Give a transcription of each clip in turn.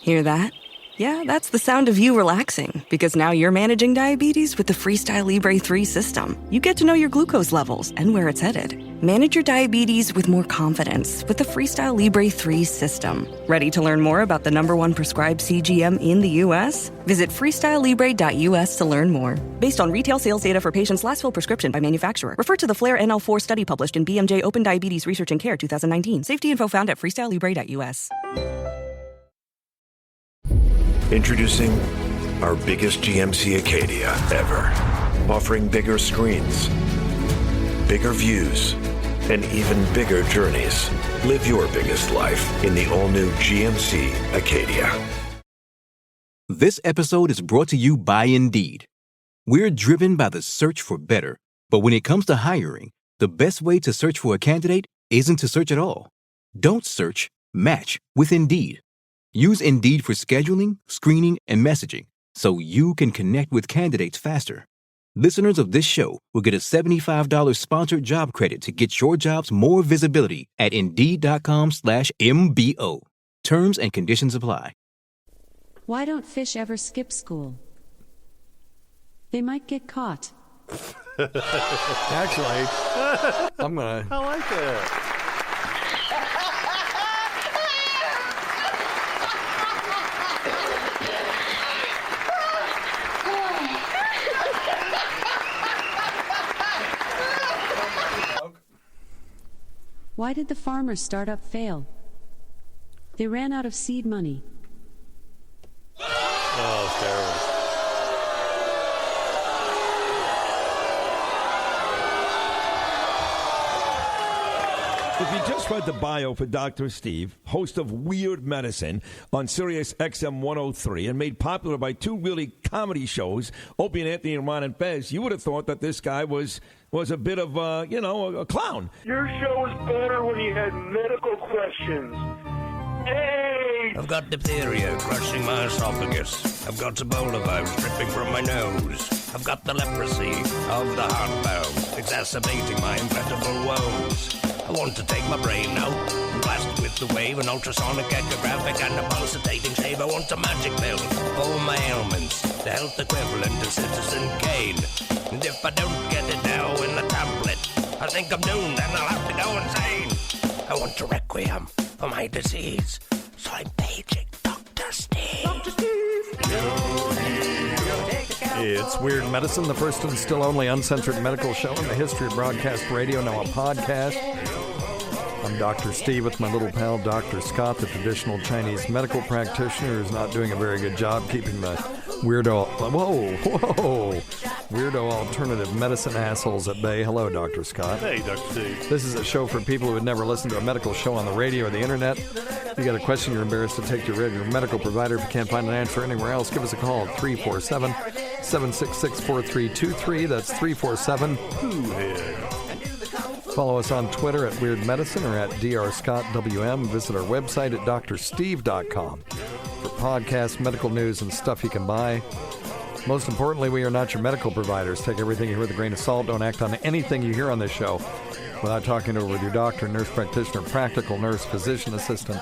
Hear that? Yeah, that's the sound of you relaxing, because now you're managing diabetes with the Freestyle Libre 3 system. You get to know your glucose levels and where it's headed. Manage your diabetes with more confidence with the Freestyle Libre 3 system. Ready to learn more about the #1 prescribed CGM in the U.S.? Visit freestylelibre.us to learn more. Based on retail sales data for patients' last filled prescription by manufacturer. Refer to the FLAIR NL4 study published in BMJ Open Diabetes Research and Care 2019. Safety info found at freestylelibre.us. Introducing our biggest GMC Acadia ever. Offering bigger screens, bigger views, and even bigger journeys. Live your biggest life in the all-new GMC Acadia. This episode is brought to you by Indeed. We're driven by the search for better, but when it comes to hiring, the best way to search for a candidate isn't to search at all. Don't search, match with Indeed. Use Indeed for scheduling, screening, and messaging so you can connect with candidates faster. Listeners of this show will get a $75 sponsored job credit to get your jobs more visibility at Indeed.com/MBO. Terms and conditions apply. Why don't fish ever skip school? They might get caught. Actually, I like that. Why did the farmer's startup fail? They ran out of seed money. Oh, it's terrible. If you just read the bio for Dr. Steve, host of Weird Medicine on Sirius XM 103 and made popular by two really comedy shows, Opie and Anthony and Ron and Fez, you would have thought that this guy was a bit of, a clown. Your show was better when you had medical questions. Hey! I've got diphtheria crushing my esophagus. I've got Ebola virus dripping from my nose. I've got the leprosy of the heart valve, exacerbating my incredible woes. I want to take my brain out and blast it with the wave, an ultrasonic, echographic, and a pulsating shave. I want a magic pill for all my ailments, the health equivalent of Citizen Kane. And if I don't get it now in the tablet, I think I'm doomed and I'll have to go insane. I want a requiem for my disease, so I'm paging Dr. Steve. Dr. Steve! It's Weird Medicine, the first and still only uncensored medical show in the history of broadcast radio, now a podcast. I'm Dr. Steve with my little pal, Dr. Scott, the traditional Chinese medical practitioner who's not doing a very good job keeping the weirdo alternative medicine assholes at bay. Hello, Dr. Scott. Hey, Dr. Steve. This is a show for people who would never listen to a medical show on the radio or the internet. You got a question you're embarrassed to take to your medical provider. If you can't find an answer anywhere else, give us a call at 347-766-4323. That's 347-WHO-HEAD. Follow us on Twitter at Weird Medicine or at drscottwm. Visit our website at drsteve.com for podcasts, medical news, and stuff you can buy. Most importantly, we are not your medical providers. Take everything you hear with a grain of salt. Don't act on anything you hear on this show without talking over with your doctor, nurse practitioner, practical nurse, physician assistant,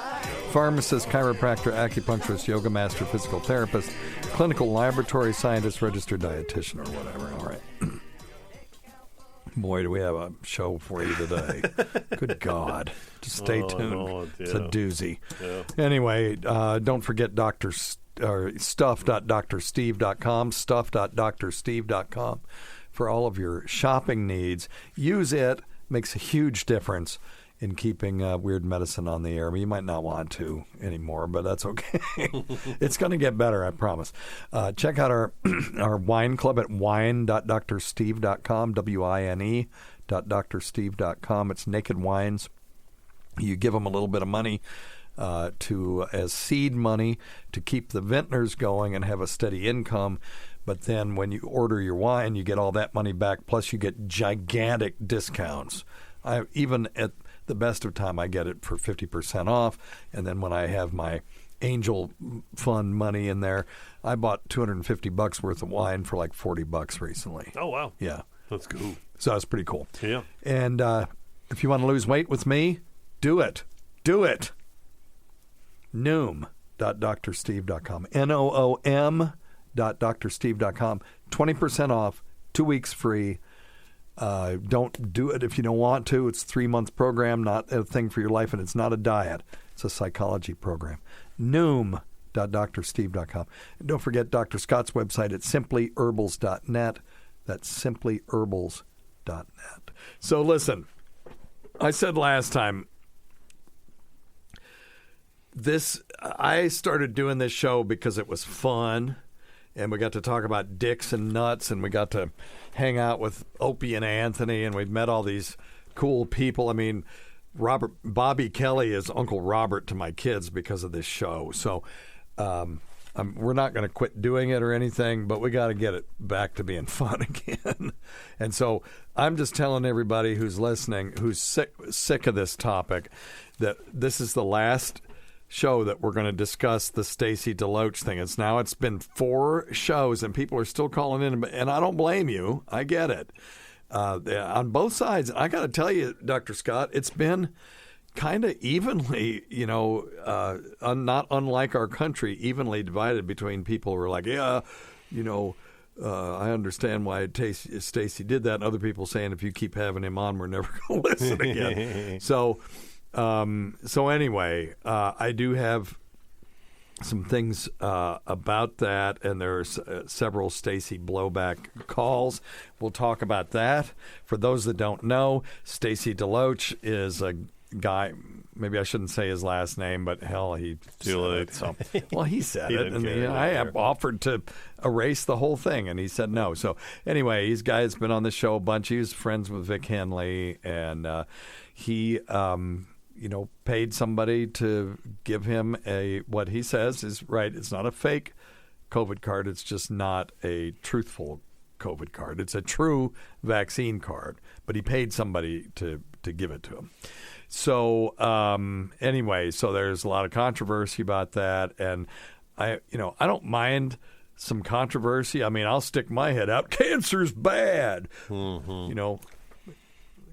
pharmacist, chiropractor, acupuncturist, yoga master, physical therapist, clinical laboratory scientist, registered dietitian, or whatever. All right. Boy, do we have a show for you today. Good God. Just stay tuned. No, it's a doozy. Yeah. Anyway, don't forget stuff.drsteve.com, stuff.drsteve.com for all of your shopping needs. Use it. Makes a huge difference in keeping Weird Medicine on the air. I mean, you might not want to anymore, but that's okay. It's going to get better, I promise. Check out our wine club at wine.drsteve.com, wine.drsteve.com. It's naked wines. You give them a little bit of money as seed money to keep the vintners going and have a steady income. But then when you order your wine, you get all that money back, plus you get gigantic discounts. Even at the best of time, I get it for 50% off. And then when I have my angel fund money in there, I bought $250 worth of wine for like $40 recently. Oh, wow. Yeah. That's cool. So that's pretty cool. Yeah. And if you want to lose weight with me, do it. Do it. Noom. noom.drsteve.com. noom.drsteve.com. 20% off, 2 weeks free. Don't do it if you don't want to. It's a 3-month program, not a thing for your life, and it's not a diet. It's a psychology program. noom.drsteve.com. And don't forget Dr. Scott's website at simplyherbals.net. That's simplyherbals.net. So listen, I said last time, I started doing this show because it was fun, and we got to talk about dicks and nuts, and we got to hang out with Opie and Anthony, and we've met all these cool people. I mean, Bobby Kelly is Uncle Robert to my kids because of this show. So we're not going to quit doing it or anything, but we got to get it back to being fun again. And so I'm just telling everybody who's listening, who's sick of this topic, that this is the last show that we're going to discuss the Stacy DeLoach thing. It's been 4 shows, and people are still calling in, and I don't blame you. I get it. On both sides, I got to tell you, Dr. Scott, it's been kind of evenly, not unlike our country, evenly divided between people who are like, I understand why Stacy did that, and other people saying if you keep having him on, we're never going to listen again. So anyway, I do have some things about that, and there's several Stacy blowback calls. We'll talk about that. For those that don't know, Stacy DeLoach is a guy. Maybe I shouldn't say his last name, but hell, he too late. So, well, he said it, and I have offered to erase the whole thing, and he said no. So anyway, he's guy's been on the show a bunch. He was friends with Vic Henley, and he paid somebody to give him what he says is right. It's not a fake COVID card. It's just not a truthful COVID card. It's a true vaccine card, but he paid somebody to give it to him. So anyway, so there's a lot of controversy about that, and I don't mind some controversy. I mean, I'll stick my head out. Cancer's bad. Mm-hmm.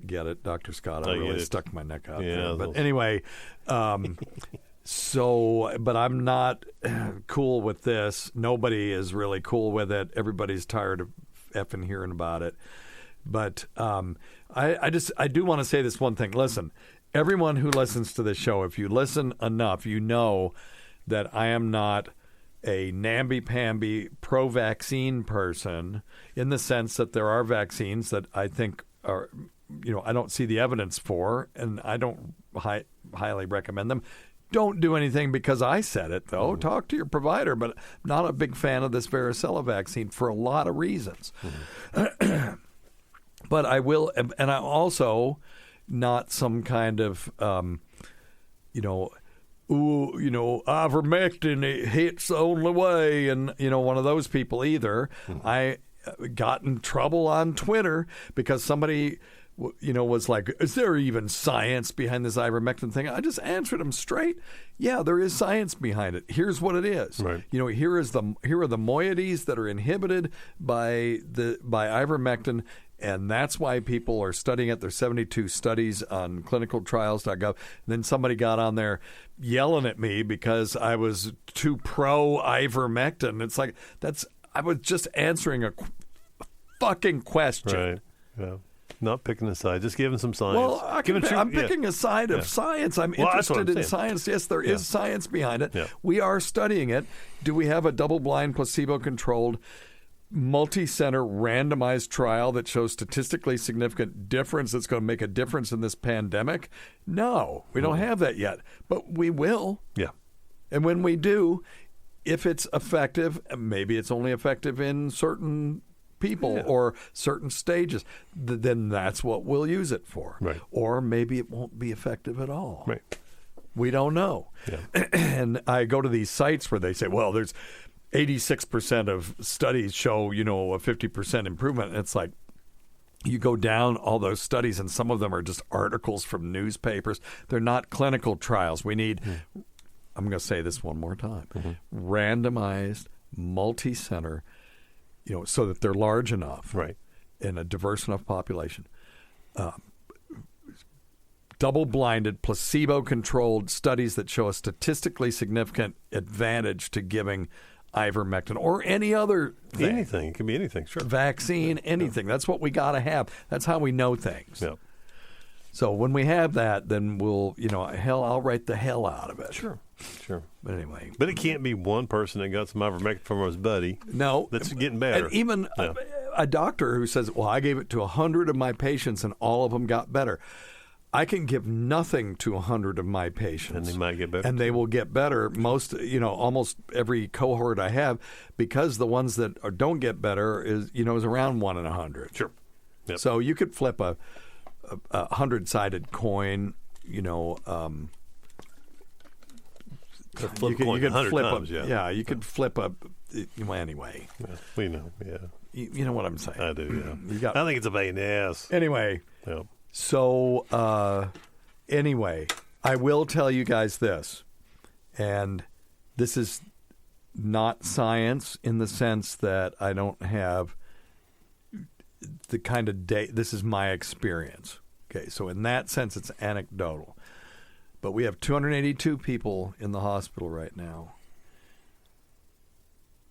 Get it, Dr. Scott? I really stuck my neck out there. But those... anyway, but I'm not cool with this. Nobody is really cool with it. Everybody's tired of effing hearing about it. But I do want to say this one thing. Listen, everyone who listens to this show, if you listen enough, you know that I am not a namby-pamby pro-vaccine person, in the sense that there are vaccines that I think are, I don't see the evidence for, and I don't highly recommend them. Don't do anything because I said it, though. Talk to your provider, but I'm not a big fan of this varicella vaccine for a lot of reasons. But I will, and I'm also not some kind of, ivermectin, it hits the only way, and, one of those people either. I got in trouble on Twitter because somebody, was like, is there even science behind this ivermectin thing? I just answered them straight. Yeah, there is science behind it. Here's what it is. Right. Here are the moieties that are inhibited by ivermectin, and that's why people are studying it. There's 72 studies on clinicaltrials.gov. And then somebody got on there yelling at me because I was too pro ivermectin. It's like, I was just answering a fucking question. Right. Yeah. Not picking a side, just giving some science. Well, I'm picking a side of science. I'm interested in science. Yes, there is science behind it. Yeah. We are studying it. Do we have a double-blind, placebo-controlled, multi-center, randomized trial that shows statistically significant difference that's going to make a difference in this pandemic? No, we don't have that yet, but we will. Yeah. And when we do, if it's effective, maybe it's only effective in certain people or certain stages, then that's what we'll use it for. Right. Or maybe it won't be effective at all. Right. We don't know. Yeah. And I go to these sites where they say, well, there's 86% of studies show, a 50% improvement. And it's like, you go down all those studies, and some of them are just articles from newspapers. They're not clinical trials. We need, I'm going to say this one more time, randomized, multi-center, so that they're large enough, right, in a diverse enough population, double-blinded, placebo-controlled studies that show a statistically significant advantage to giving ivermectin or any other thing. Anything. It can be anything, sure. Vaccine, anything. That's what we got to have. That's how we know things. Yeah. So when we have that, then we'll, I'll write the hell out of it. Sure. But anyway. But it can't be one person that got some ivermectin from his buddy. No. That's getting better. And even a doctor who says, well, I gave it to 100 of my patients and all of them got better. I can give nothing to 100 of my patients. And they might get better. And they will get better. Almost every cohort I have, because the ones that don't get better is around 1 in 100. Sure. Yep. So you could flip a 100-sided coin, flip you coin could 100 flip times, you could flip anyway. Yeah, we know, yeah. You know what I'm saying. I do, yeah. I think it's a pain in the ass. Anyway. Yeah. So, anyway, I will tell you guys this, and this is not science in the sense that I don't have the kind of this is my experience. Okay, so in that sense, it's anecdotal. But we have 282 people in the hospital right now.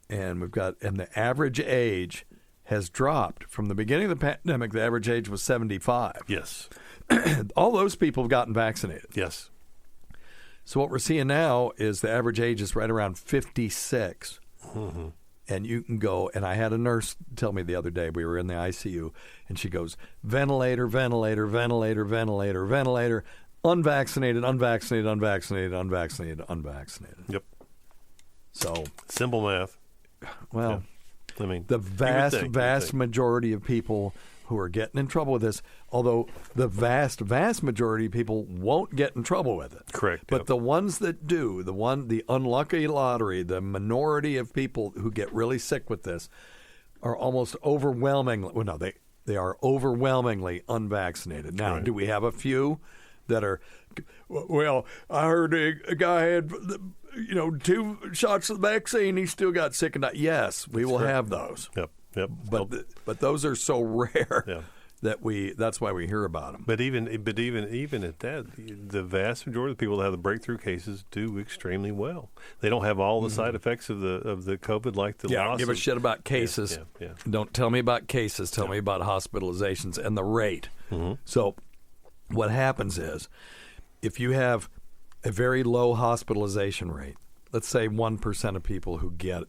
And the average age has dropped from the beginning of the pandemic. The average age was 75. Yes. All those people have gotten vaccinated. Yes. So what we're seeing now is the average age is right around 56. Mm-hmm. And you can go, and I had a nurse tell me the other day, we were in the ICU, and she goes, ventilator, ventilator, ventilator, ventilator, ventilator, unvaccinated, unvaccinated, unvaccinated, unvaccinated, unvaccinated. Yep. So simple math. Well, yeah. I mean, the vast majority of people who are getting in trouble with this, although the vast majority of people won't get in trouble with it. Correct. But the ones that do, the unlucky lottery, the minority of people who get really sick with this are almost overwhelmingly, well, no, they are overwhelmingly unvaccinated. Now, do we have a few that are, well, I heard a guy had, 2 shots of the vaccine, he still got sick and died. Yes, we will have those. Yep. But those are so rare that that's why we hear about them. But even at that, the vast majority of the people that have the breakthrough cases do extremely well. They don't have all the side effects of the COVID, like the loss. I don't give a shit about cases. Yeah. Don't tell me about cases. Tell me about hospitalizations and the rate. Mm-hmm. So what happens is, if you have a very low hospitalization rate, let's say 1% of people who get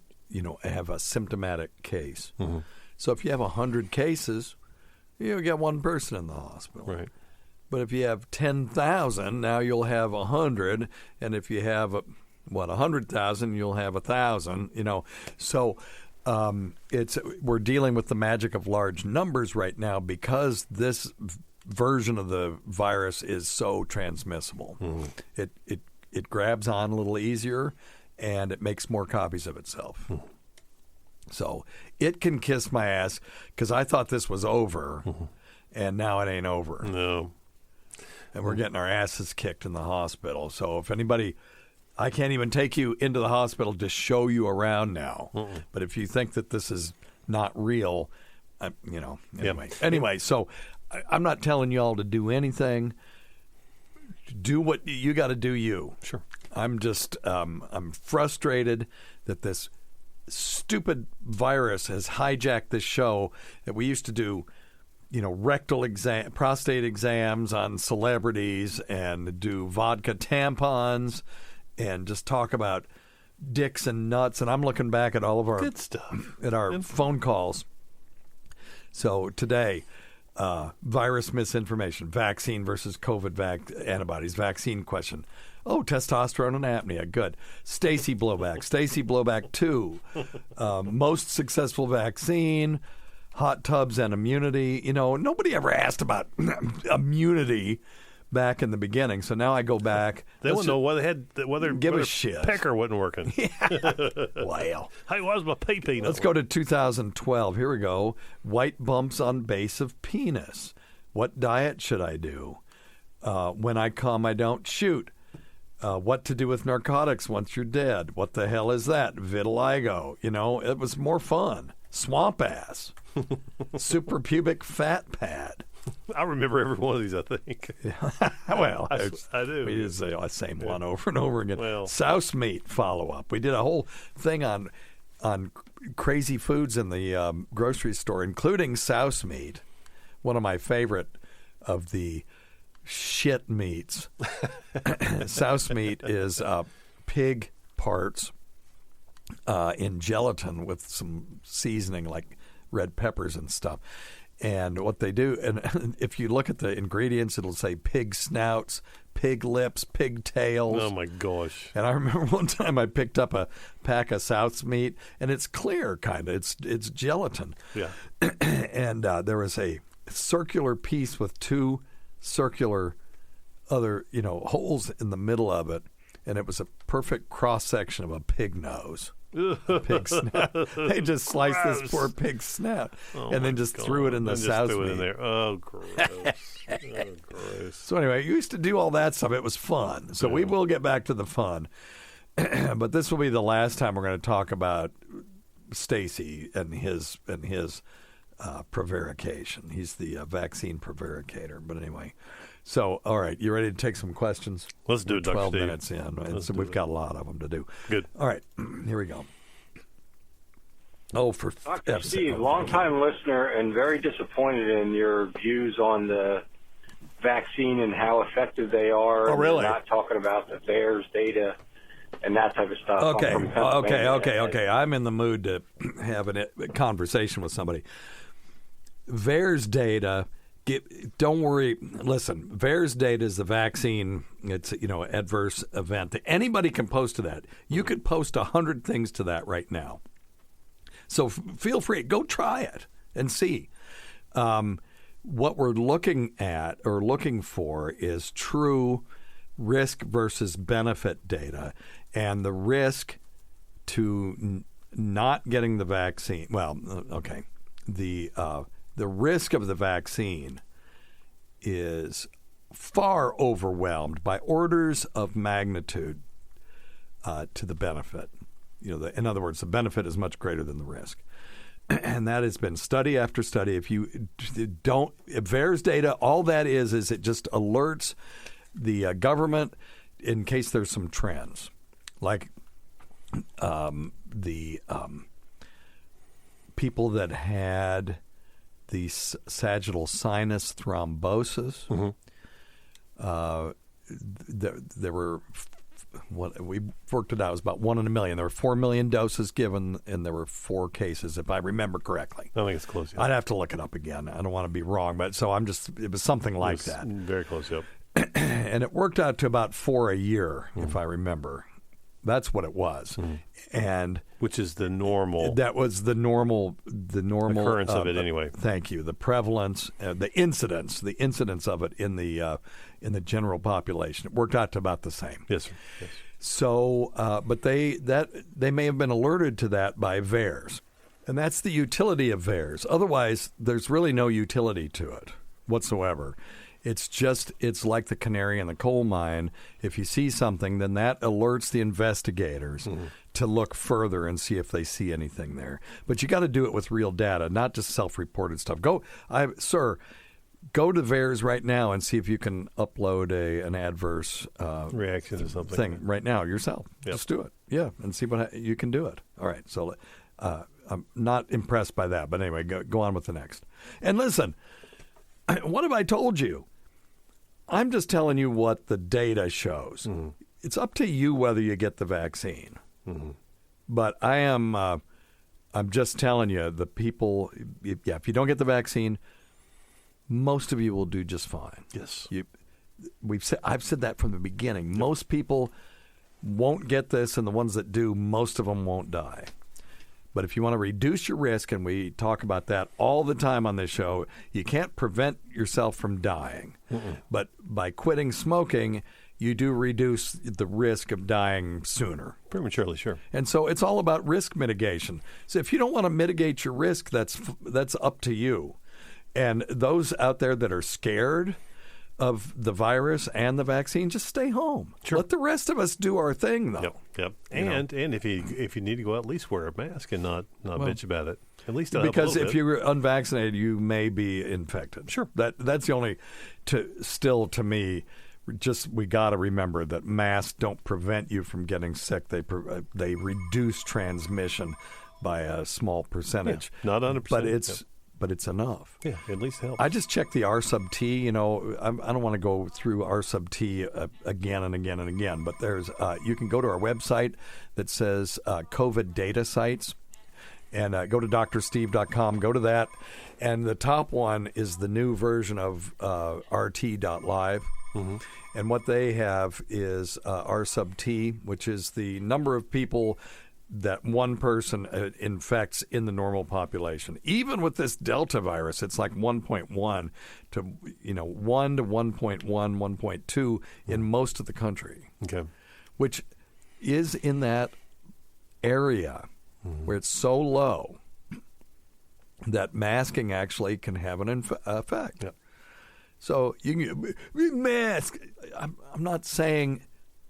have a symptomatic case. Mm-hmm. So if you have 100 cases, you'll get one person in the hospital. Right. But if you have 10,000, now you'll have 100. And if you have 100,000, you'll have 1,000. So we're dealing with the magic of large numbers right now because this version of the virus is so transmissible. Mm-hmm. It grabs on a little easier, and it makes more copies of itself. So it can kiss my ass because I thought this was over, and now it ain't over. No. And we're getting our asses kicked in the hospital. So if anybody, I can't even take you into the hospital to show you around now. But if you think that this is not real, anyway. Anyway, so I'm not telling you all to do anything. Do what you got to do. You sure. I'm just I'm frustrated that this stupid virus has hijacked this show that we used to do, prostate exams on celebrities and do vodka tampons and just talk about dicks and nuts. And I'm looking back at all of our good stuff, at our phone calls. So today, virus misinformation, vaccine versus COVID antibodies, vaccine question. Oh, testosterone and apnea. Good. Stacy blowback 2. Most successful vaccine, hot tubs and immunity. Nobody ever asked about immunity back in the beginning. So now I go back. They wouldn't know whether give a shit. Pecker wasn't working. Well. Hey, why's my pee-pee not Let's go to 2012. Here we go. White bumps on base of penis. What diet should I do? When I come, I don't shoot. What to do with narcotics once you're dead? What the hell is that? Vitiligo. It was more fun. Swamp ass. Suprapubic fat pad. I remember every one of these, I think. Well, I do. We just say the same one over and over again. Well. Souse meat follow-up. We did a whole thing on crazy foods in the grocery store, including souse meat, one of my favorite of the shit meats. Souse meat is pig parts in gelatin with some seasoning like red peppers and stuff. And what they do, and if you look at the ingredients, it'll say pig snouts, pig lips, pig tails. Oh, my gosh. And I remember one time I picked up a pack of souse meat, and it's clear, kind of. It's gelatin. Yeah. And there was a circular piece with two circular other, holes in the middle of it, and it was a perfect cross-section of a pig nose. A pig snout. They just sliced this poor pig snout and then just threw it in the souse meat. In there. Oh, gross. Gross. So anyway, you used to do all that stuff. It was fun. So we will get back to the fun. But this will be the last time we're going to talk about Stacy and his prevarication. He's the vaccine prevaricator. But anyway, so all right, you ready to take some questions? Let's do it, Dr. 12 Steve. minutes in. And so we've got a lot of them to do. Good. All right, here we go. Oh, for Dr. Steve, longtime listener and very disappointed in your views on the vaccine and how effective they are. Oh, really? You're not talking about the VAERS data and that type of stuff. Okay. I'm in the mood to have a conversation with somebody. VAERS data. Don't worry. Listen, VAERS data is the vaccine. It's adverse event. Anybody can post to that. You could post 100 things to that right now. So feel free. Go try it and see. What we're looking at or looking for is true risk versus benefit data, and the risk to not getting the vaccine. Well, okay. The risk of the vaccine is far overwhelmed by orders of magnitude to the benefit. In other words, the benefit is much greater than the risk. And that has been study after study. If VAERS data, all that is it just alerts the government in case there's some trends. Like the people that had the sagittal sinus thrombosis. There were what we worked it out, it was about 1 in a million. There were 4 million doses given, and there were 4 cases, if I remember correctly. I think it's close. Yeah. I'd have to look it up again. I don't want to be wrong, but so it was something like that. Very close. Yep. And it worked out to about 4 a year, if I remember. That's what it was, and which is the normal. That was the normal occurrence of it anyway. Thank you. The prevalence, the incidence of it in the general population. It worked out to about the same. Yes, sir. Yes. So, but they may have been alerted to that by VAERS, and that's the utility of VAERS. Otherwise, there's really no utility to it whatsoever. It's like the canary in the coal mine. If you see something, then that alerts the investigators to look further and see if they see anything there. But you got to do it with real data, not just self-reported stuff. Go to VAERS right now and see if you can upload an adverse reaction to something thing right now yourself. Yep. Just do it. Yeah, and see what you can do it. All right. So I'm not impressed by that. But anyway, go on with the next. And listen, what have I told you? I'm just telling you what the data shows. It's up to you whether you get the vaccine. But I'm just telling you, the people, if you don't get the vaccine, most of you will do just fine. Yes. I've said that from the beginning. Yep. Most people won't get this, and the ones that do, most of them won't die. But if you want to reduce your risk, and we talk about that all the time on this show, you can't prevent yourself from dying. But by quitting smoking, you do reduce the risk of dying sooner. Prematurely, sure. And so it's all about risk mitigation. So if you don't want to mitigate your risk, that's up to you. And those out there that are scared, of the virus and the vaccine, just stay home. Sure. Let the rest of us do our thing, though. Yep. And if you need to go out, at least wear a mask and not bitch about it. At least because if you're unvaccinated, you may be infected. Sure. That's the only. To me, just we got to remember that masks don't prevent you from getting sick. They reduce transmission by a small percentage. Not 100%. But it's enough. Yeah, at least help. I just checked the R sub T. I don't want to go through R sub T again and again and again. But there's you can go to our website that says COVID data sites, and go to drsteve.com. Go to that, and the top one is the new version of rt.live. Mm-hmm. And what they have is R sub T, which is the number of people that one person infects in the normal population. Even with this Delta virus, it's like 1.1 to 1 to 1.1, 1.2 in most of the country. Okay, which is in that area where it's so low that masking actually can have an effect. Yeah. So you can mask. I'm not saying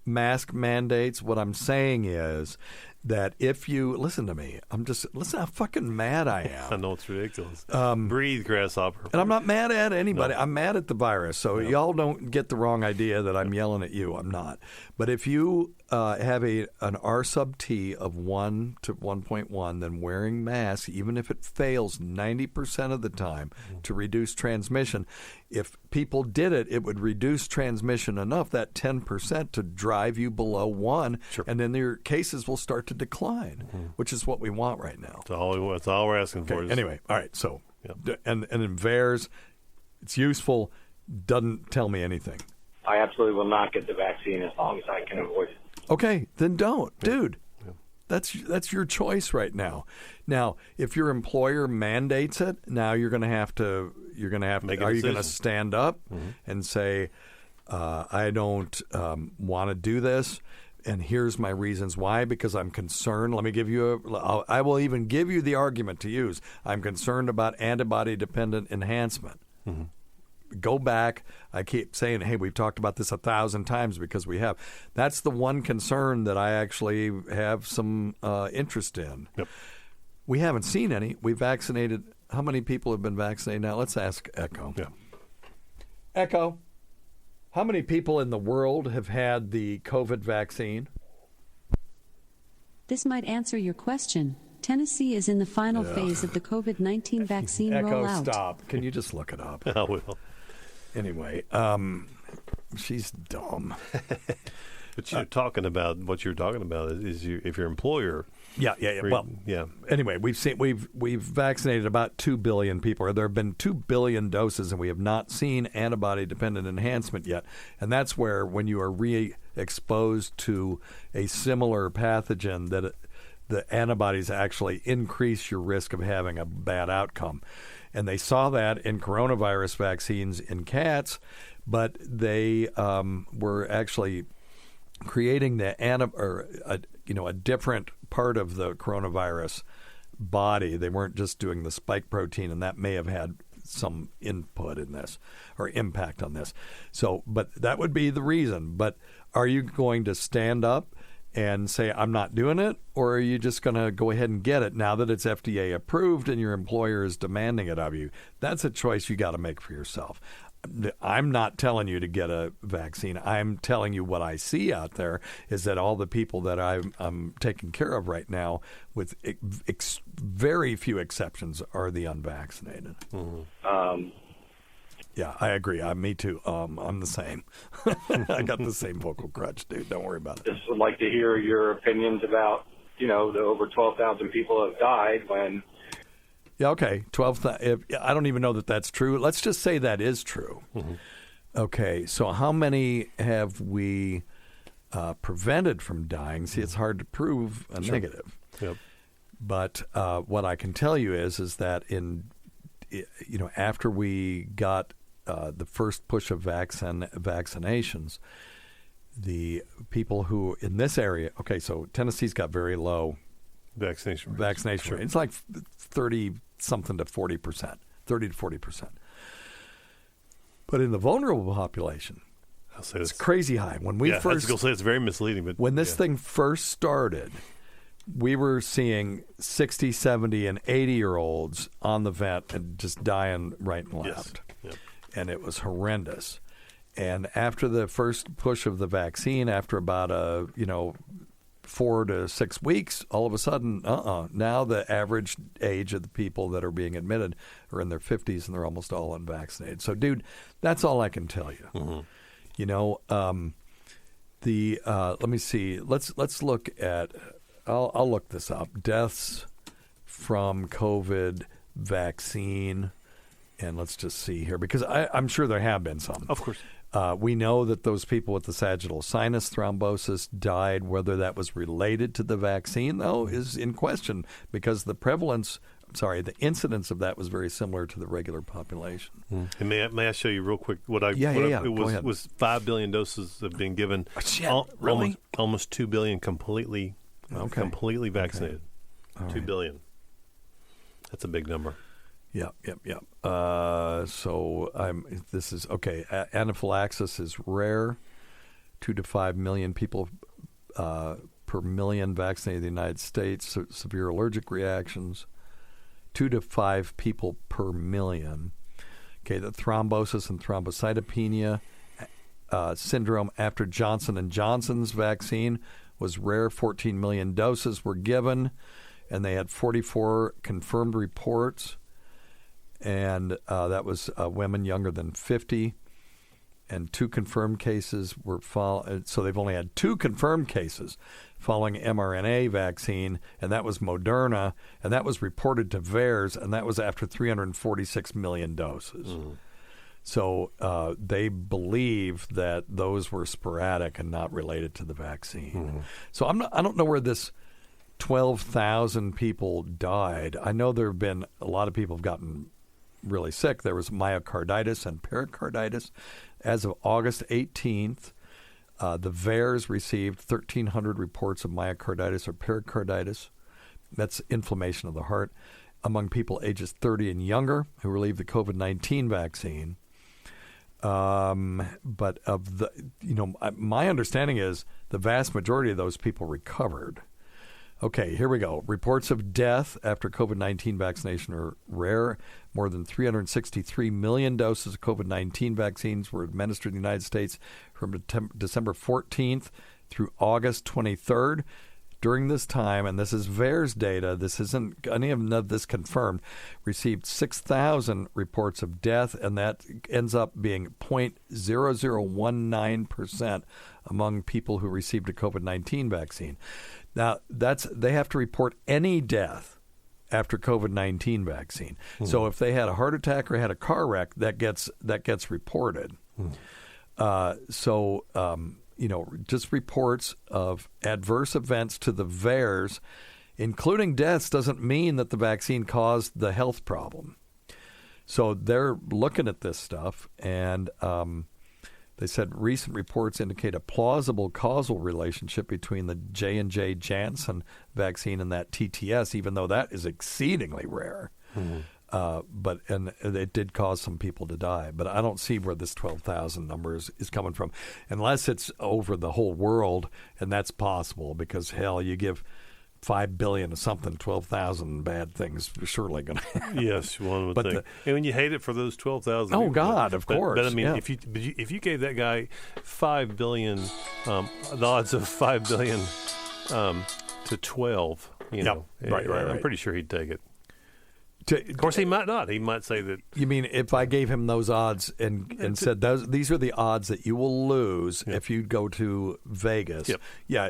mask mandates. What I'm saying is that if you listen to me, listen how fucking mad I am. I know it's ridiculous. Breathe, grasshopper. And I'm not mad at anybody. No. I'm mad at the virus. So y'all don't get the wrong idea that I'm yelling at you. I'm not. But if you have an R sub T of 1 to 1.1, then wearing masks, even if it fails 90% of the time to reduce transmission, if people did it, it would reduce transmission enough, that 10%, to drive you below 1, sure. And then your cases will start to decline, which is what we want right now. That's all we're asking for. Anyway, all right. So, and in VAERS, it's useful. Doesn't tell me anything. I absolutely will not get the vaccine as long as I can avoid it. Okay, then don't, dude. Yeah. That's your choice right now. Now, if your employer mandates it, now you're going to have to. Are you going to stand up and say, "I don't want to do this"? And here's my reasons why, because I'm concerned. Let me give you I will even give you the argument to use. I'm concerned about antibody-dependent enhancement. Mm-hmm. Go back. I keep saying, hey, we've talked about this 1,000 times because we have. That's the one concern that I actually have some interest in. Yep. We haven't seen any. We vaccinated. How many people have been vaccinated now? Let's ask Echo. Yeah. Echo. How many people in the world have had the COVID vaccine? This might answer your question. Tennessee is in the final phase of the COVID-19 vaccine rollout. Echo, stop. Can you just look it up? I will. Anyway, she's dumb. But what you're talking about is if your employer. Yeah. Well, yeah. Anyway, we've vaccinated about 2 billion people. There have been 2 billion doses, and we have not seen antibody-dependent enhancement yet. And that's where, when you are re-exposed to a similar pathogen, that the antibodies actually increase your risk of having a bad outcome. And they saw that in coronavirus vaccines in cats, but they were actually creating a different part of the coronavirus body. They weren't just doing the spike protein, and that may have had some input in this or impact on this. So, but that would be the reason. But are you going to stand up and say, I'm not doing it, or are you just going to go ahead and get it now that it's FDA approved and your employer is demanding it of you? That's a choice you got to make for yourself. I'm not telling you to get a vaccine. I'm telling you what I see out there is that all the people that I'm taking care of right now, with very few exceptions, are the unvaccinated. Mm-hmm. Yeah, I agree. Me too. I'm the same. I got the same vocal crutch, dude. Don't worry about it. Just would like to hear your opinions about, the over 12,000 people have died when. Yeah, okay. 12,000. I don't even know that that's true. Let's just say that is true. Mm-hmm. Okay, so how many have we prevented from dying? See, it's hard to prove a negative. Yep. But what I can tell you is that after we got the first push of vaccinations, the people who in this area, okay, so Tennessee's got very low vaccination rate. It's like 30 something to 40%, 30 to 40%. But in the vulnerable population, I'll say it's crazy high. When we I was first going to say it's very misleading, but when this thing first started, we were seeing 60, 70, and 80-year-olds on the vent and just dying right and left. Yep. And it was horrendous. And after the first push of the vaccine, after about 4 to 6 weeks, all of a sudden, now the average age of the people that are being admitted are in their 50s, and they're almost all unvaccinated. So, dude, that's all I can tell you. Mm-hmm. You know, let me see. Let's look at. I'll look this up. Deaths from COVID vaccine, and let's just see here because I'm sure there have been some. Of course. We know that those people with the sagittal sinus thrombosis died. Whether that was related to the vaccine, though, is in question because the incidence of that was very similar to the regular population. And may I show you real quick what I Yeah. It was 5 billion doses have been given. Really? Almost 2 billion completely vaccinated. Okay. 2 billion. That's a big number. Yep. This is okay. Anaphylaxis is rare. 2 to 5 million people per million vaccinated in the United States. Severe allergic reactions. 2 to 5 people per million. Okay, the thrombosis and thrombocytopenia syndrome after Johnson & Johnson's vaccine was rare. 14 million doses were given, and they had 44 confirmed reports. And that was women younger than 50, and 2 confirmed cases were so they've only had 2 confirmed cases following mRNA vaccine, and that was Moderna, and that was reported to VAERS, and that was after 346 million doses. Mm. So they believe that those were sporadic and not related to the vaccine. Mm-hmm. So I don't know where this 12,000 people died. I know there have been a lot of people have gotten really sick. There was myocarditis and pericarditis. As of August 18th, the VAERS received 1,300 reports of myocarditis or pericarditis. That's inflammation of the heart among people ages 30 and younger who received the COVID-19 vaccine. But of the, my understanding is the vast majority of those people recovered. Okay, here we go. Reports of death after COVID-19 vaccination are rare. More than 363 million doses of COVID-19 vaccines were administered in the United States from December 14th through August 23rd. During this time, and this is VAERS data, this isn't any of this confirmed, received 6,000 reports of death, and that ends up being 0.0019% among people who received a COVID-19 vaccine. Now, they have to report any death after COVID-19 vaccine. Mm. So if they had a heart attack or had a car wreck, that gets reported. Mm. Just reports of adverse events to the VAERS, including deaths, doesn't mean that the vaccine caused the health problem. So they're looking at this stuff, and they said recent reports indicate a plausible causal relationship between the J&J Janssen vaccine and that TTS, even though that is exceedingly rare. Mm-hmm. But it did cause some people to die. But I don't see where this 12,000 number is coming from, unless it's over the whole world, and that's possible because, hell, you give 5 billion to something, 12,000 bad things are surely going to happen. Yes, one would think. And when you hate it for those 12,000 Oh, people, God, of course. But I mean, yeah. if you gave that guy 5 billion, the odds of 5 billion to 12, right. I'm pretty sure he'd take it. Of course, he might not. He might say that. You mean if I gave him those odds and said these are the odds that you will lose if you go to Vegas? Yep. Yeah,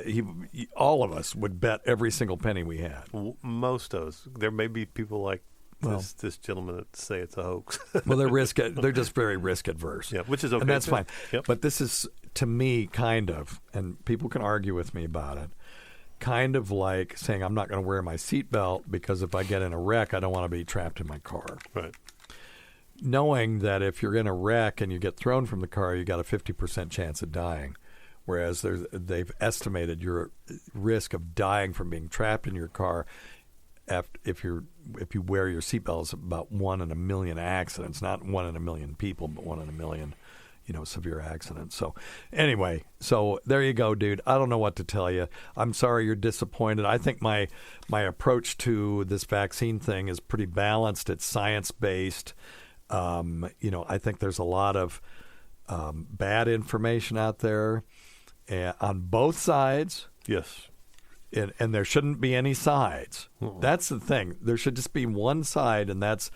all of us would bet every single penny we had. Most of us. There may be people like this gentleman that say it's a hoax. Well, they're just very risk adverse. Yeah, which is okay. And that's fine. Yep. But this is, to me, kind of, and people can argue with me about it, kind of like saying I'm not going to wear my seatbelt because if I get in a wreck, I don't want to be trapped in my car. Right. Knowing that if you're in a wreck and you get thrown from the car, you got a 50% chance of dying, whereas they've estimated your risk of dying from being trapped in your car if you wear your seatbelt, it's about 1 in a million accidents, not 1 in a million people, but 1 in a million, severe accidents. So anyway, so there you go, dude. I don't know what to tell you. I'm sorry you're disappointed. I think my approach to this vaccine thing is pretty balanced. It's science-based. I think there's a lot of bad information out there on both sides. Yes. And there shouldn't be any sides. That's the thing. There should just be one side, and that's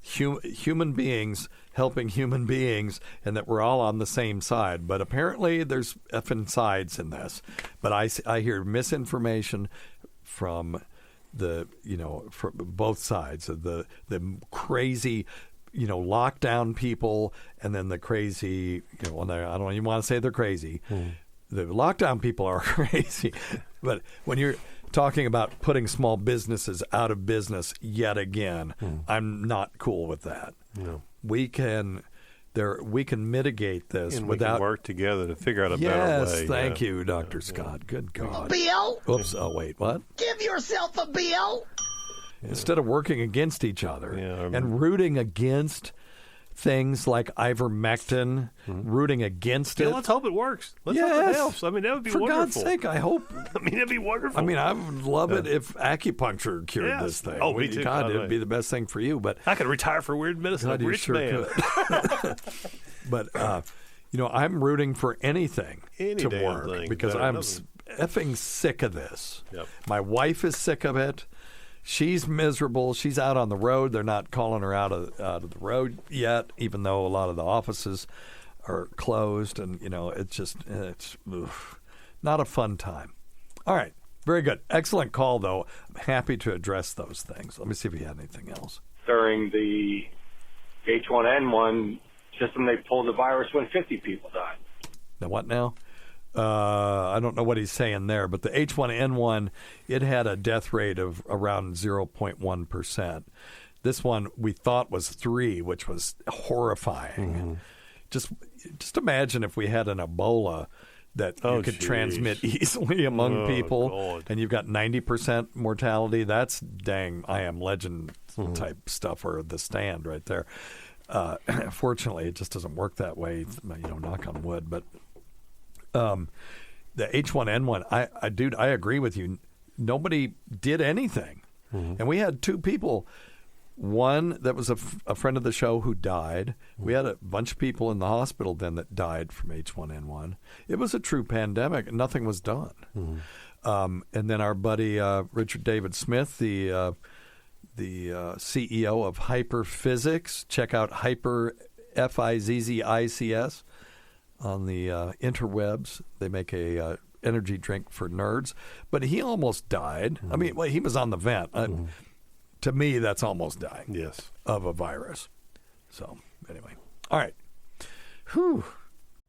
human beings helping human beings, and that we're all on the same side. But apparently there's effing sides in this. But I hear misinformation from from both sides of the crazy lockdown people, and then the crazy, I don't even want to say they're crazy. The lockdown people are crazy. But when you're talking about putting small businesses out of business yet again, I'm not cool with that. No. We can mitigate this and without we can work together to figure out a better way. Yes, thank you, Dr. Scott. Good God. Bill? Oops. Oh, wait, what? Give yourself a bill. Instead of working against each other and rooting against things like ivermectin, rooting against it. Let's hope it works. Let's hope it helps. I mean, that would be For wonderful. God's sake, I hope. I mean, that'd be wonderful. I mean, I would love it if acupuncture cured this thing. Oh, me too. God, it'd be the best thing for you. But I could retire for weird medicine. God, a rich man. Could. But I'm rooting for anything to damn work thing. because I'm effing sick of this. Yep. My wife is sick of it. She's miserable. She's out on the road. They're not calling her out of the road yet, even though a lot of the offices are closed. And, it's not a fun time. All right. Very good. Excellent call, though. I'm happy to address those things. Let me see if you had anything else. During the H1N1 system, they pulled the virus when 50 people died. Now, what now? I don't know what he's saying there, but the H1N1, it had a death rate of around 0.1%. This one we thought was 3, which was horrifying. Just imagine if we had an Ebola that you could transmit easily among people, God. and you've got 90% mortality. That's dang I Am Legend type stuff, or The Stand right there. Fortunately, it just doesn't work that way, knock on wood, but the H1N1, I agree with you. Nobody did anything. And we had 2 people. One that was a friend of the show who died. We had a bunch of people in the hospital then that died from H1N1. It was a true pandemic, and nothing was done. And then our buddy Richard David Smith, the CEO of Hyperphysics. Check out Hyper, Fizzics. On the interwebs. They make a energy drink for nerds. But he almost died. I mean, he was on the vent. To me, that's almost dying. Yes. Of a virus. So, anyway. All right. Whew.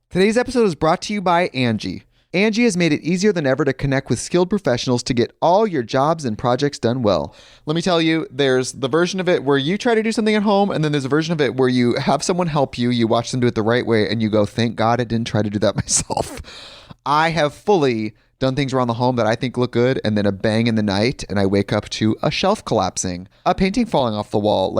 Today's episode is brought to you by Angie. Angie has made it easier than ever to connect with skilled professionals to get all your jobs and projects done well. Let me tell you, there's the version of it where you try to do something at home, and then there's a version of it where you have someone help you, you watch them do it the right way, and you go, thank God I didn't try to do that myself. I have fully done things around the home that I think look good, and then a bang in the night, and I wake up to a shelf collapsing, a painting falling off the wall.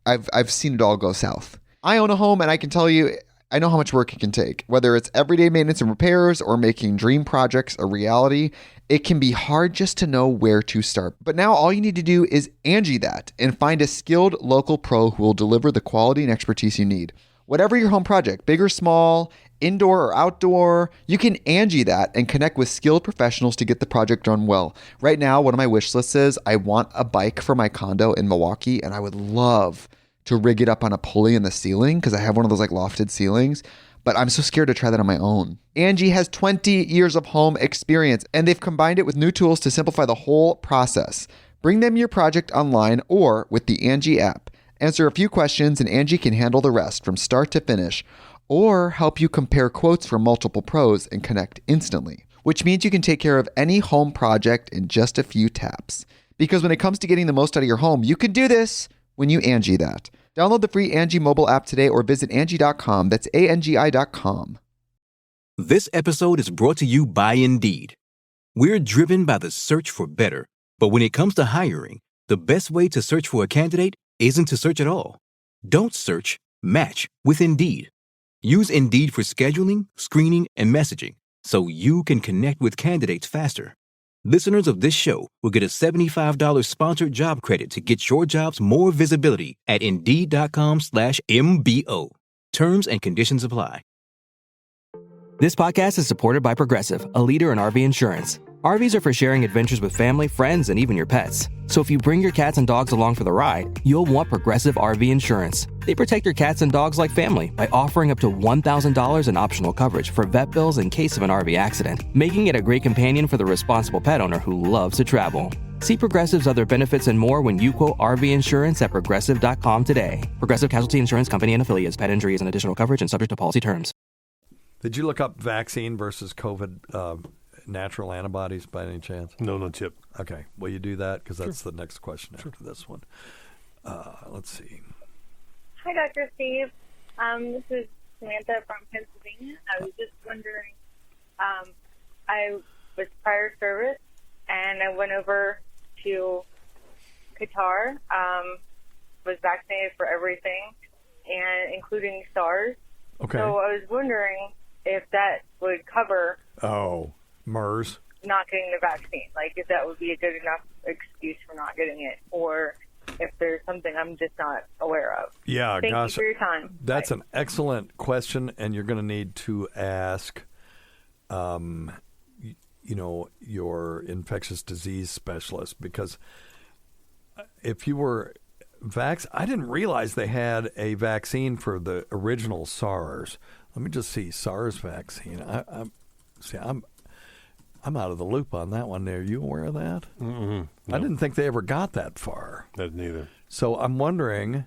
I've seen it all go south. I own a home, and I can tell you, I know how much work it can take. Whether it's everyday maintenance and repairs or making dream projects a reality, it can be hard just to know where to start. But now all you need to do is Angie that and find a skilled local pro who will deliver the quality and expertise you need. Whatever your home project, big or small, indoor or outdoor, you can Angie that and connect with skilled professionals to get the project done well. Right now, one of my wish lists is I want a bike for my condo in Milwaukee, and I would love to rig it up on a pulley in the ceiling because I have one of those lofted ceilings, but I'm so scared to try that on my own. Angie has 20 years of home experience, and they've combined it with new tools to simplify the whole process. Bring them your project online or with the Angie app. Answer a few questions and Angie can handle the rest from start to finish, or help you compare quotes from multiple pros and connect instantly, which means you can take care of any home project in just a few taps. Because when it comes to getting the most out of your home, you can do this when you Angie that. Download the free Angie mobile app today or visit Angie.com. That's ANGI.com. This episode is brought to you by Indeed. We're driven by the search for better, But when it comes to hiring, the best way to search for a candidate isn't to search at all. Don't search, match with Indeed. Use Indeed for scheduling, screening, and messaging so you can connect with candidates faster. Listeners of this show will get a $75 sponsored job credit to get your jobs more visibility at Indeed.com/MBO. Terms and conditions apply. This podcast is supported by Progressive, a leader in RV insurance. RVs are for sharing adventures with family, friends, and even your pets. So if you bring your cats and dogs along for the ride, you'll want Progressive RV Insurance. They protect your cats and dogs like family by offering up to $1,000 in optional coverage for vet bills in case of an RV accident, making it a great companion for the responsible pet owner who loves to travel. See Progressive's other benefits and more when you quote RV Insurance at Progressive.com today. Progressive Casualty Insurance Company and affiliates. Pet injury is an additional coverage and subject to policy terms. Did you look up vaccine versus COVID natural antibodies by any chance? No, no, Chip. Okay. Will you do that? Because that's the next question after this one. Let's see. Hi, Dr. Steve. This is Samantha from Pennsylvania. I was just wondering, I was prior service, and I went over to Qatar, was vaccinated for everything, and including SARS. Okay. So I was wondering if that would cover MERS. Not getting the vaccine. Like, if that would be a good enough excuse for not getting it, or if there's something I'm just not aware of. Yeah, Thank gosh. you for your time. That's Bye. an excellent question, and you're going to need to ask, your infectious disease specialist, because if you were I didn't realize they had a vaccine for the original SARS. Let me just see, SARS vaccine. I'm out of the loop on that one. Are you aware of that? Mm-hmm. No. I didn't think they ever got that far. That neither. So I'm wondering,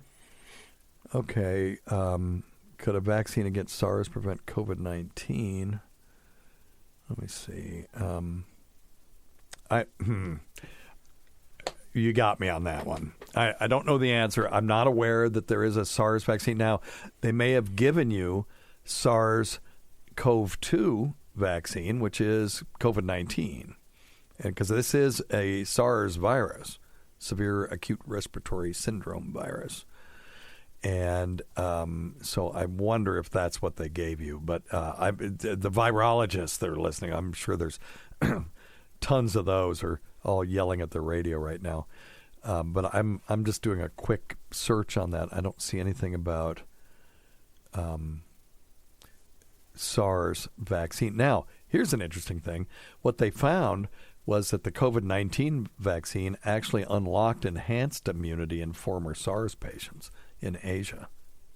could a vaccine against SARS prevent COVID-19? Let me see. You got me on that one. I don't know the answer. I'm not aware that there is a SARS vaccine. Now, they may have given you SARS-CoV-2 vaccine, which is COVID-19. And because this is a SARS virus, severe acute respiratory syndrome virus. And so I wonder if that's what they gave you. But the virologists that are listening, I'm sure there's tons of those are all yelling at the radio right now. But I'm just doing a quick search on that. I don't see anything about SARS vaccine. Now, here's an interesting thing. What they found was that the COVID-19 vaccine actually unlocked enhanced immunity in former SARS patients in Asia.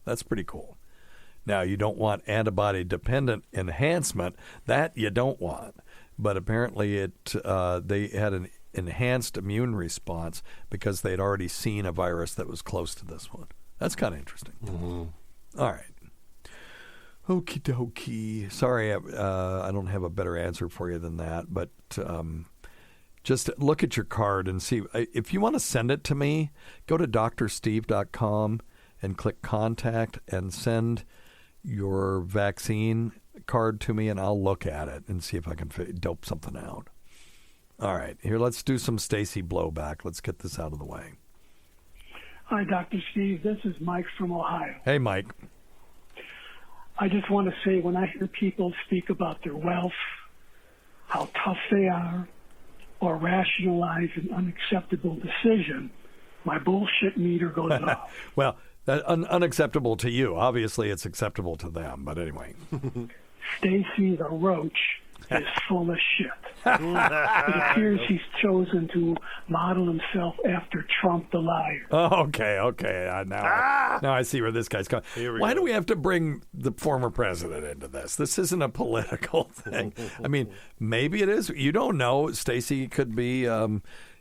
That's pretty cool. Now, you don't want antibody-dependent enhancement. That you don't want. But apparently they had an enhanced immune response because they'd already seen a virus that was close to this one. That's kind of interesting. Mm-hmm. All right. Okie dokie. Sorry, I don't have a better answer for you than that, but just look at your card and see. If you want to send it to me, go to drsteve.com and click Contact and send your vaccine card to me, and I'll look at it and see if I can dope something out. All right. Here, let's do some Stacy blowback. Let's get this out of the way. Hi, Dr. Steve. This is Mike from Ohio. Hey, Mike. I just want to say, when I hear people speak about their wealth, how tough they are, or rationalize an unacceptable decision, my bullshit meter goes off. Well, unacceptable to you. Obviously, it's acceptable to them. But anyway. Stacy the Roach is full of shit. It appears he's chosen to model himself after Trump the liar. Oh, okay. Now I see where this guy's going. Why do we have to bring the former president into this? This isn't a political thing. I mean, maybe it is. You don't know. Stacy could be,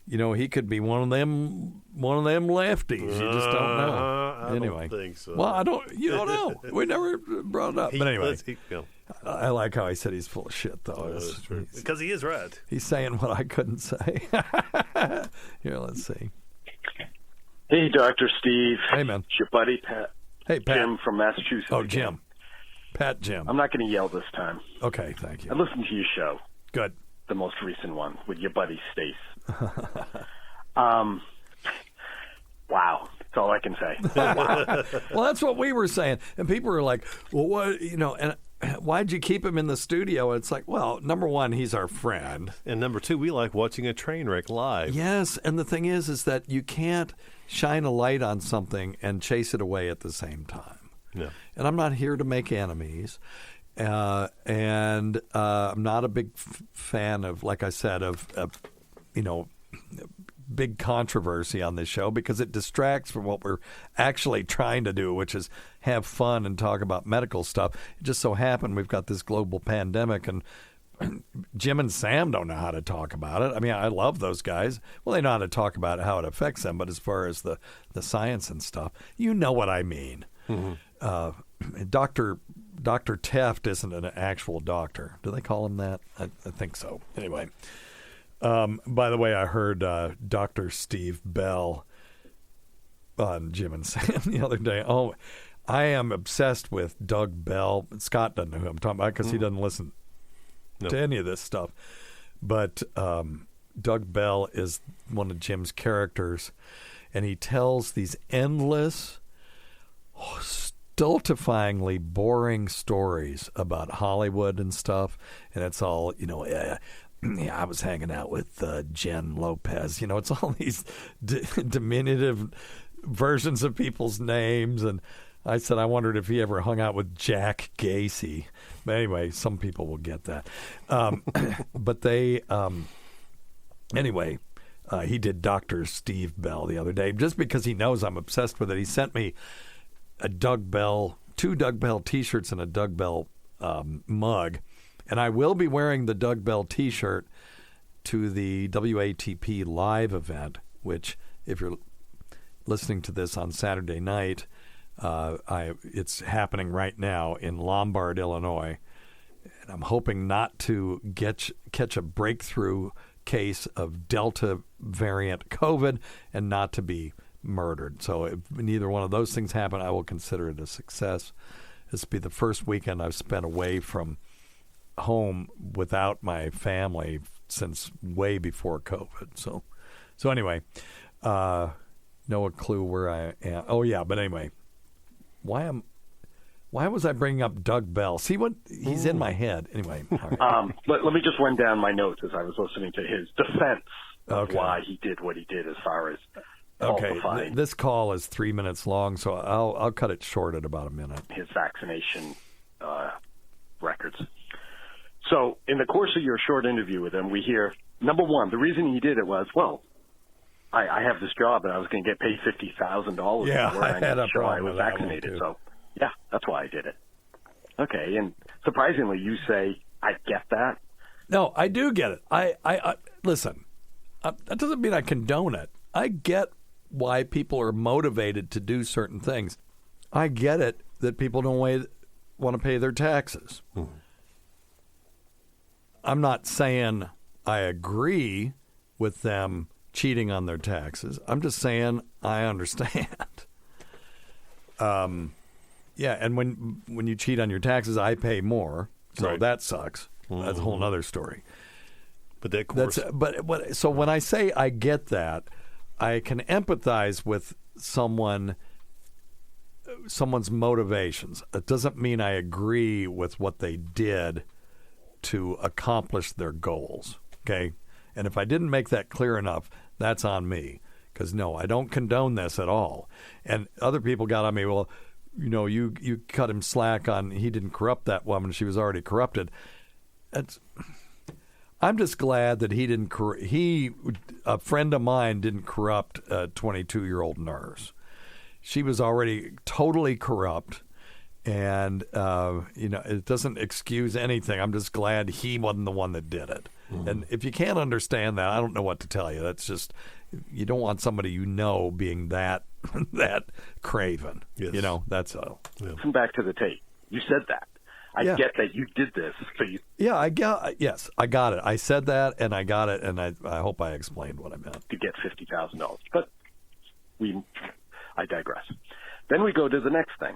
he could be one of them lefties. You just don't know. I don't think so. Well, you don't know. We never brought it up. But anyway. Yeah. I like how he said he's full of shit, though. Oh, that's true. Because he is right. He's saying what I couldn't say. Here, let's see. Hey, Dr. Steve. Hey, man. It's your buddy, Pat. Hey, Pat. Jim from Massachusetts. Oh, Jim. Pat Jim. I'm not going to yell this time. Okay, thank you. I listened to your show. Good. The most recent one with your buddy, Stace. Wow. That's all I can say. Wow. Well, that's what we were saying. And people were like, well, what, and why'd you keep him in the studio? And it's like, well, number one, he's our friend. And number two, we like watching a train wreck live. Yes. And the thing is that you can't shine a light on something and chase it away at the same time. No. And I'm not here to make enemies. And I'm not a big fan of, like I said, of big controversy on this show because it distracts from what we're actually trying to do, which is have fun and talk about medical stuff. It just so happened we've got this global pandemic, and Jim and Sam don't know how to talk about it. I mean, I love those guys. Well, they know how to talk about how it affects them, but as far as the science and stuff, you know what I mean. Mm-hmm. Dr. Teft isn't an actual doctor. Do they call him that? I think so. Anyway. By the way, I heard Dr. Steve Bell on Jim and Sam the other day. Oh, I am obsessed with Doug Bell. Scott doesn't know who I'm talking about because he doesn't listen to any of this stuff. But Doug Bell is one of Jim's characters, and he tells these endless, stultifyingly boring stories about Hollywood and stuff. And it's all, I was hanging out with Jen Lopez. It's all these diminutive versions of people's names. And I said I wondered if he ever hung out with Jack Gacy. But anyway, some people will get that. But they, he did Dr. Steve Bell the other day. Just because he knows I'm obsessed with it, he sent me two Doug Bell T-shirts and a Doug Bell mug. And I will be wearing the Doug Bell T-shirt to the WATP live event, which, if you're listening to this on Saturday night, it's happening right now in Lombard, Illinois. And I'm hoping not to catch a breakthrough case of Delta variant COVID and not to be murdered. So if neither one of those things happen, I will consider it a success. This will be the first weekend I've spent away from home without my family since way before COVID. So anyway, no clue where I am. Oh yeah, but anyway, why was I bringing up Doug Bell? See what he's in my head. Anyway, all right. Let me just run down my notes as I was listening to his defense of why he did what he did as far as falsifying. This call is 3 minutes long, so I'll cut it short at about a minute. His vaccination records. So in the course of your short interview with him, we hear, number one, the reason he did it was, well, I have this job and I was going to get paid $50,000. Yeah, I had a problem I was vaccinated. So, yeah, that's why I did it. Okay, and surprisingly, you say, I get that. No, I do get it. I listen, that doesn't mean I condone it. I get why people are motivated to do certain things. I get it that people don't want to pay their taxes. Mm-hmm. I'm not saying I agree with them cheating on their taxes. I'm just saying I understand. Yeah, and when you cheat on your taxes, I pay more, so that sucks. Mm-hmm. That's a whole other story. But of course, so when I say I get that, I can empathize with someone's motivations. It doesn't mean I agree with what they did to accomplish their goals, okay? And if I didn't make that clear enough, that's on me. Because, no, I don't condone this at all. And other people got on me, well, you cut him slack on he didn't corrupt that woman. She was already corrupted. I'm just glad that he didn't a friend of mine didn't corrupt a 22-year-old nurse. She was already totally corrupt. And, it doesn't excuse anything. I'm just glad he wasn't the one that did it. Mm-hmm. And if you can't understand that, I don't know what to tell you. That's just, you don't want somebody being that craven. Yes. That's all. Yeah. Come back to the tape. You said that. I get that you did this. So Yes, I got it. I said that, and I got it, and I hope I explained what I meant. To get $50,000. But I digress. Then we go to the next thing.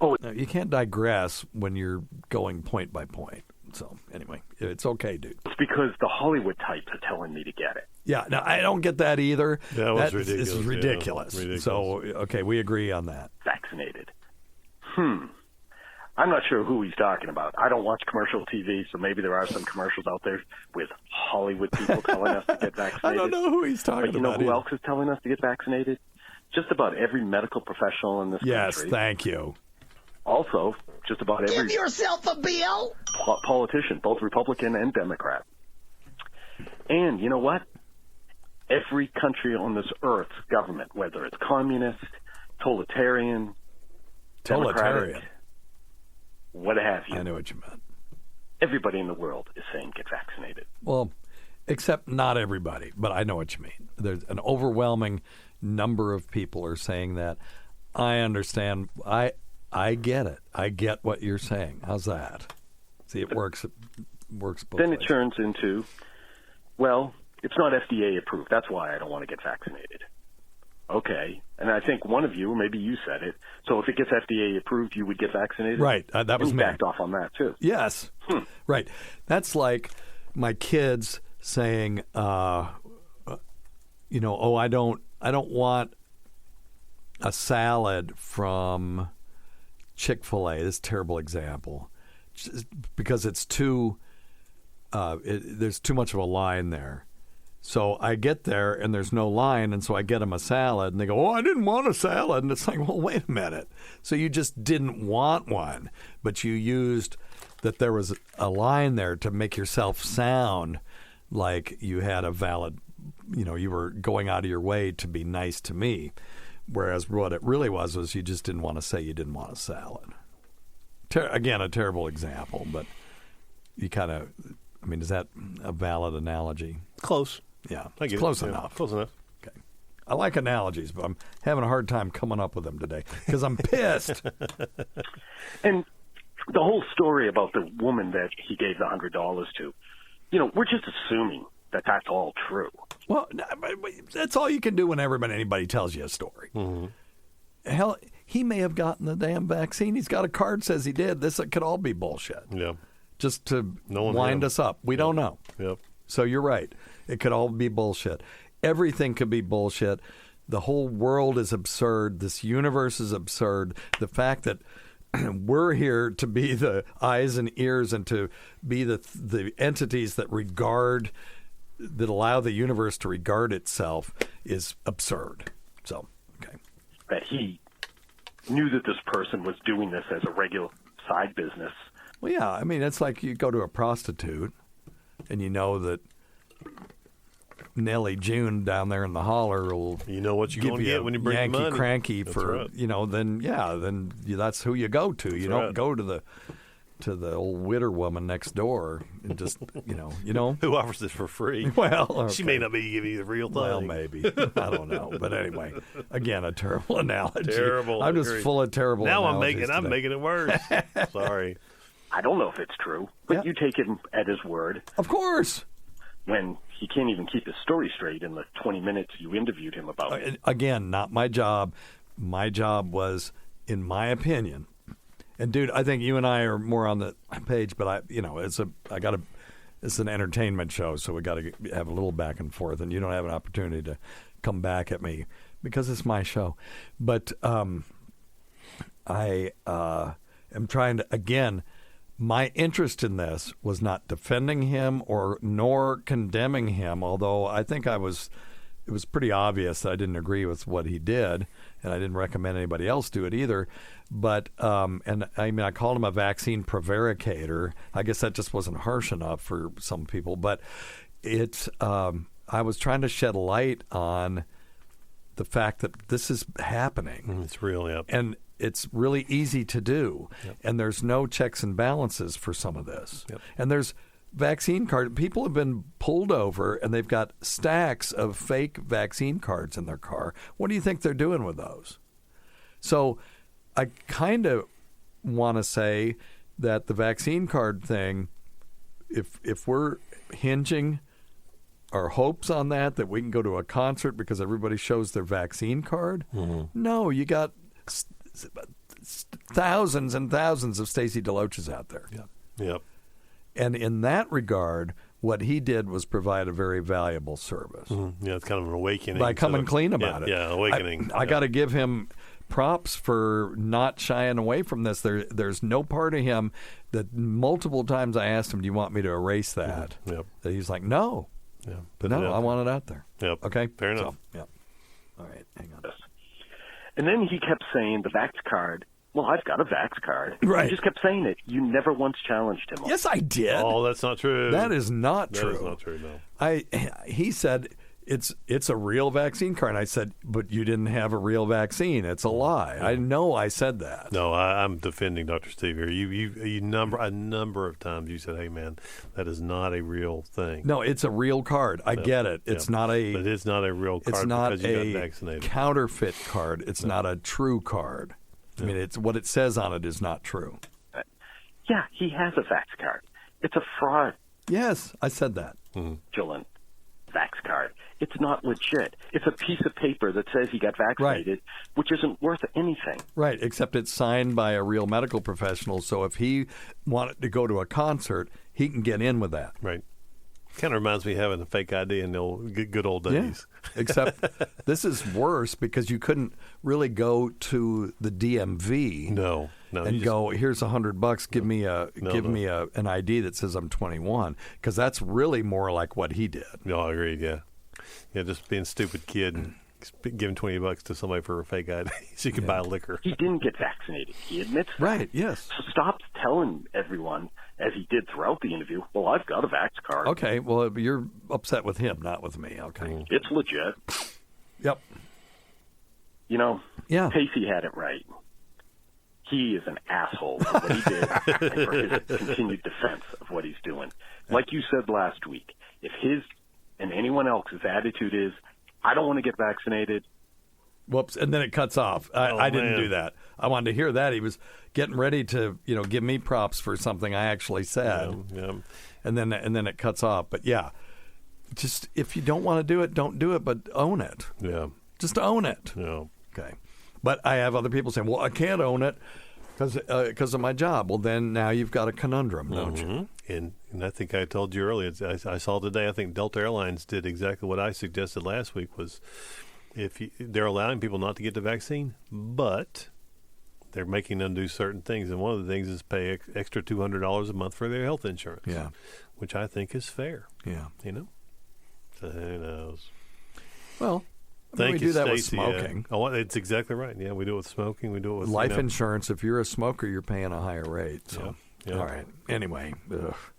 No, you can't digress when you're going point by point. So, anyway, it's okay, dude. It's because the Hollywood types are telling me to get it. Yeah, no, I don't get that either. That was ridiculous. This is ridiculous. Yeah, ridiculous. So, okay, we agree on that. Vaccinated. I'm not sure who he's talking about. I don't watch commercial TV, so maybe there are some commercials out there with Hollywood people telling us to get vaccinated. I don't know who he's talking about. But you know about who either. else is telling us to get vaccinated? Just about every medical professional in this country. Yes, thank you. Also, just about every Give yourself a bill. Politician, both Republican and Democrat. And you know what? Every country on this earth's government, whether it's communist, totalitarian, democratic, what have you. I know what you meant. Everybody in the world is saying get vaccinated. Well, except not everybody, but I know what you mean. There's an overwhelming number of people are saying that. I understand. I get it. I get what you're saying. How's that? See, it works. It works both Then ways. it turns into, well, it's not FDA approved. That's why I don't want to get vaccinated. Okay. And I think one of you, or maybe you said it, so if it gets FDA approved, you would get vaccinated? Right. That was you me. backed off on that, too. Yes. Right. That's like my kids saying, I don't want a salad from Chick-fil-A. This is a terrible example. Just because it's too there's too much of a line there. So I get there and there's no line, and so I get them a salad, and they go, "Oh, I didn't want a salad." And it's like, well, wait a minute. So you just didn't want one, but you used that there was a line there to make yourself sound like you had a valid, you were going out of your way to be nice to me. Whereas what it really was you just didn't want to say you didn't want a salad. Again, a terrible example, but you kind of, is that a valid analogy? Close. Yeah, I get close it. enough. Yeah, close enough. Okay. I like analogies, but I'm having a hard time coming up with them today because I'm pissed. And the whole story about the woman that he gave the $100 to, we're just assuming that that's all true. Well, that's all you can do whenever anybody tells you a story. Mm-hmm. Hell, he may have gotten the damn vaccine. He's got a card says he did. This could all be bullshit. Yeah. Just to wind us up. We don't know. Yep. So you're right. It could all be bullshit. Everything could be bullshit. The whole world is absurd. This universe is absurd. The fact that we're here to be the eyes and ears and to be the entities that allow the universe to regard itself is absurd. So, okay. That he knew that this person was doing this as a regular side business. Well, yeah. It's like you go to a prostitute and you know that Nellie June down there in the holler will what you're going to get when you bring Yankee money. Cranky That's for right. then that's who you go to. You don't right. go to the old witter woman next door and just who offers this for free. Well, okay. She may not be giving you the real thing. Well, maybe. I don't know. But anyway, again, a terrible analogy. Terrible. I'm just full of terrible now analogies I'm today. making it worse. Sorry. I don't know if it's true, but you take him at his word. Of course. When he can't even keep his story straight in the 20 minutes you interviewed him about it. Again, not my job. My job was, in my opinion, and dude, I think you and I are more on the page, but it's an entertainment show, so we got to have a little back and forth, and you don't have an opportunity to come back at me because it's my show. But I am trying to, again, my interest in this was not defending him nor condemning him, although I think it was pretty obvious that I didn't agree with what he did, and I didn't recommend anybody else do it either. But I called him a vaccine prevaricator. I guess that just wasn't harsh enough for some people, but I was trying to shed light on the fact that this is happening. It's real, yeah. And it's really easy to do. Yep. And there's no checks and balances for some of this. Yep. And there's vaccine cards. People have been pulled over and they've got stacks of fake vaccine cards in their car. What do you think they're doing with those? So I kind of want to say that the vaccine card thing, if we're hinging our hopes on that we can go to a concert because everybody shows their vaccine card, no, you got thousands and thousands of Stacey DeLoaches out there. Yep. And in that regard, what he did was provide a very valuable service. Mm-hmm. Yeah, it's kind of an awakening. By coming clean about it. Yeah, awakening. I got to give him props for not shying away from this. There's no part of him that multiple times I asked him, do you want me to erase that? Mm-hmm. Yep. That he's like, no. Yeah, no, I want it out there. Yep. Okay? Fair enough. So, all right, hang on. And then he kept saying the Vax card. Well, I've got a Vax card. Right. He just kept saying it. You never once challenged him. Yes, I did. Oh, that's not true. That is not true. That is not true, no. He said it's a real vaccine card. And I said, but you didn't have a real vaccine. It's a lie. I know I said that. No, I'm defending Dr. Steve here. A number of times you said, hey, man, that is not a real thing. No, it's a real card. I get it. It's not a... But it's not a real card it's not because you a got vaccinated. Counterfeit card. It's not a true card. I mean, it's what it says on it is not true. Yeah, he has a Vax card. It's a fraud. Yes, I said that. Julian, Vax card. It's not legit. It's a piece of paper that says he got vaccinated, which isn't worth anything. Right, except it's signed by a real medical professional, so if he wanted to go to a concert, he can get in with that. Right. Kind of reminds me of having a fake ID in the good old days. Yeah. Except this is worse because you couldn't really go to the DMV. No, and go, here's $100. Give me an ID that says I'm 21, because that's really more like what he did. No, I agree. Yeah, just being a stupid kid and giving $20 to somebody for a fake ID so you can buy liquor. He didn't get vaccinated. He admits that. Right. Yes. So stop telling everyone, as he did throughout the interview, well, I've got a Vax card. Okay. Well, you're upset with him, not with me. Okay. It's legit. Yep. Pacey had it right. He is an asshole for what he did and for his continued defense of what he's doing. Like you said last week, if his and anyone else's attitude is, I don't want to get vaccinated. Whoops, and then it cuts off. I didn't do that. I wanted to hear that. He was getting ready to, give me props for something I actually said. Yeah. And then it cuts off. But yeah, just if you don't want to do it, don't do it, but own it. Yeah. Just own it. Yeah. Okay. But I have other people saying, well, I can't own it because of my job. Well, then now you've got a conundrum, don't you? And I think I told you earlier, I saw today, I think Delta Airlines did exactly what I suggested last week was they're allowing people not to get the vaccine, but they're making them do certain things. And one of the things is pay extra $200 a month for their health insurance, which I think is fair. Yeah. So who knows? Well, we do that with smoking. It's exactly right. Yeah, we do it with smoking. We do it with life insurance. If you're a smoker, you're paying a higher rate. So. Yeah. All right. Anyway.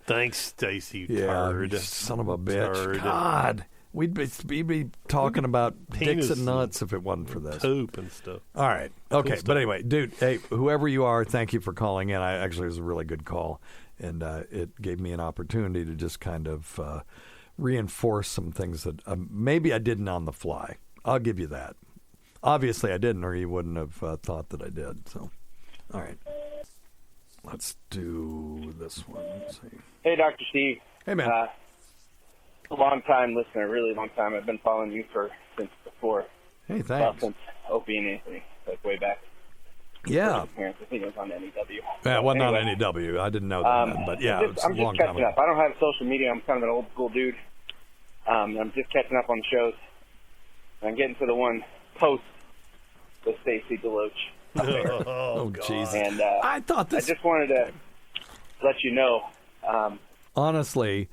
Thanks, Stacy. Turd. Son of a bitch. Turd. God. We'd be talking about Dixon nuts if it wasn't for this. Poop and stuff. All right. Okay. But anyway, dude, hey, whoever you are, thank you for calling in. It was a really good call. And it gave me an opportunity to just kind of reinforce some things that maybe I didn't on the fly. I'll give you that. Obviously, I didn't, or you wouldn't have thought that I did. So, all right. Let's do this one. Let's see. Hey, Dr. Steve. Hey, man. A long-time listener, really long time. I've been following you since before. Hey, thanks. Well, since Opie and Anthony, like way back. Yeah. I think it was on NEW. Yeah, well, not NEW. I didn't know that then, but yeah, I'm just catching up. I don't have social media. I'm kind of an old-school dude. I'm just catching up on the shows. I'm getting to the one post with Stacey Deloach. Oh, Jesus. And I thought this. I just wanted to let you know. Honestly,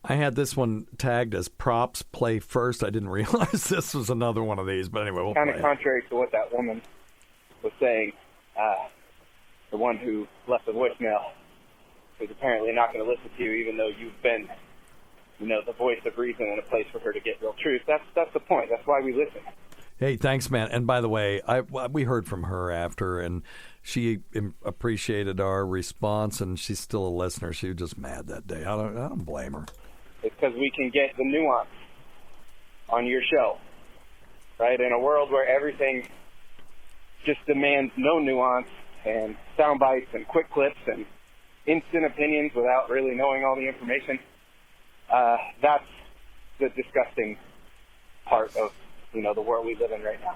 I had this one tagged as props play first. I didn't realize this was another one of these. But anyway, we'll kind play of contrary to what that woman was saying. The one who left the voicemail is apparently not going to listen to you, even though you've been, the voice of reason and a place for her to get real truth. That's the point. That's why we listen. Hey, thanks, man. And by the way, we heard from her after, and she appreciated our response, and she's still a listener. She was just mad that day. I don't blame her. It's because we can get the nuance on your show, right? In a world where everything just demands no nuance and sound bites and quick clips and instant opinions without really knowing all the information, that's the disgusting part of the world we live in right now.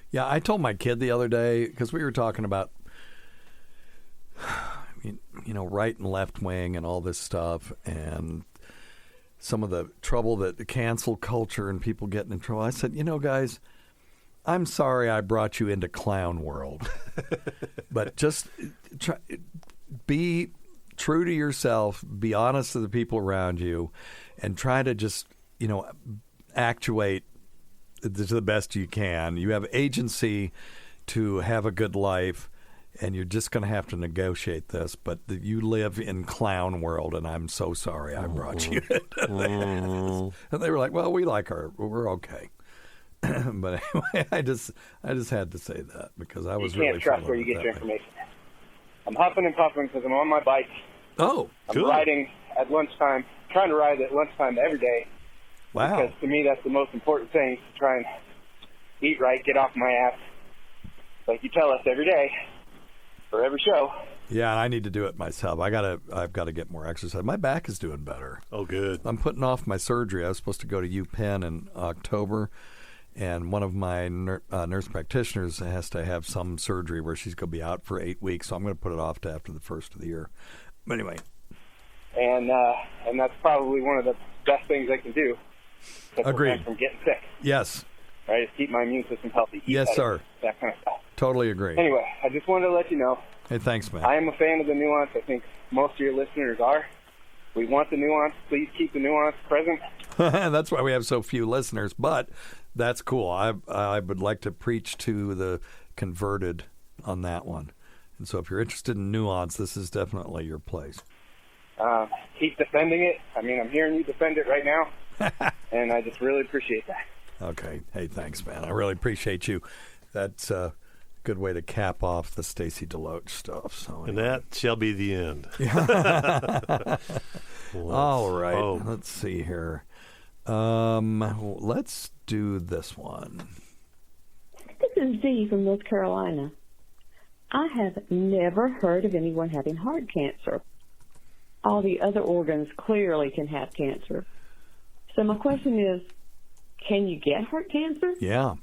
Yeah, I told my kid the other day, because we were talking about, right and left wing and all this stuff, and some of the trouble that the cancel culture and people getting in trouble. I said, guys, I'm sorry I brought you into clown world, but just be true to yourself, be honest to the people around you, and try to just, actuate to the best you can. You have agency to have a good life, and you're just going to have to negotiate this. But you live in clown world, and I'm so sorry I brought you into this. And they were like, well, we're okay. But anyway, I just had to say that because I was really. You can't trust where you get your information. I'm huffing and puffing because I'm on my bike. Oh, I'm riding at lunchtime, trying to ride at lunchtime every day. Wow. Because to me, that's the most important thing, to try and eat right, get off my ass, like you tell us every day for every show. Yeah, I need to do it myself. I've got to get more exercise. My back is doing better. Oh, good. I'm putting off my surgery. I was supposed to go to UPenn in October, and one of my nurse practitioners has to have some surgery where she's going to be out for 8 weeks, so I'm going to put it off to after the first of the year. But anyway. And that's probably one of the best things I can do. Agreed. From getting sick. Yes. Right, to keep my immune system healthy. Yes, sir. That kind of stuff. Totally agree. Anyway, I just wanted to let you know. Hey, thanks, man. I am a fan of the nuance. I think most of your listeners are. We want the nuance. Please keep the nuance present. That's why we have so few listeners, but that's cool. I would like to preach to the converted on that one. And so if you're interested in nuance, this is definitely your place. Keep defending it. I mean, I'm hearing you defend it right now, and I just really appreciate that. Okay. Hey, thanks, man. I really appreciate you. That's a good way to cap off the Stacy Deloach stuff. So anyway. And that shall be the end. All right. Let's see here. Let's do this one. This is Dee from North Carolina. I have never heard of anyone having heart cancer. All the other organs clearly can have cancer. So my question is, can you get heart cancer? Yeah,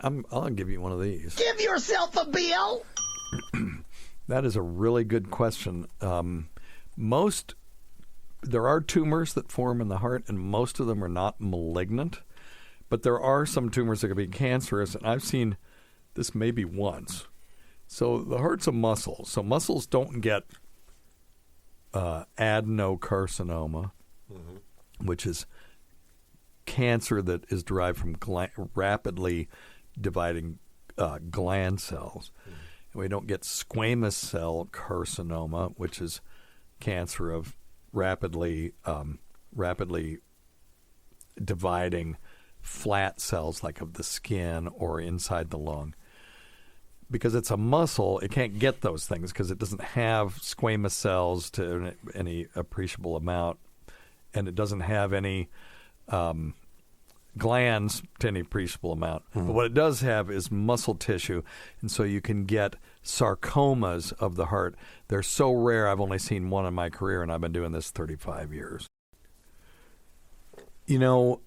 I'll give you one of these. Give yourself a bill. That is a really good question. There are tumors that form in the heart, and most of them are not malignant. But there are some tumors that can be cancerous, and I've seen this maybe once. So the heart's a muscle. So muscles don't get adenocarcinoma, which is cancer that is derived from rapidly dividing gland cells. And we don't get squamous cell carcinoma, which is cancer of rapidly dividing flat cells like of the skin or inside the lung. Because it's a muscle, it can't get those things because it doesn't have squamous cells to any appreciable amount, and it doesn't have any glands to any appreciable amount. But what it does have is muscle tissue, and so you can get sarcomas of the heart. They're so rare, I've only seen one in my career, and I've been doing this 35 years. The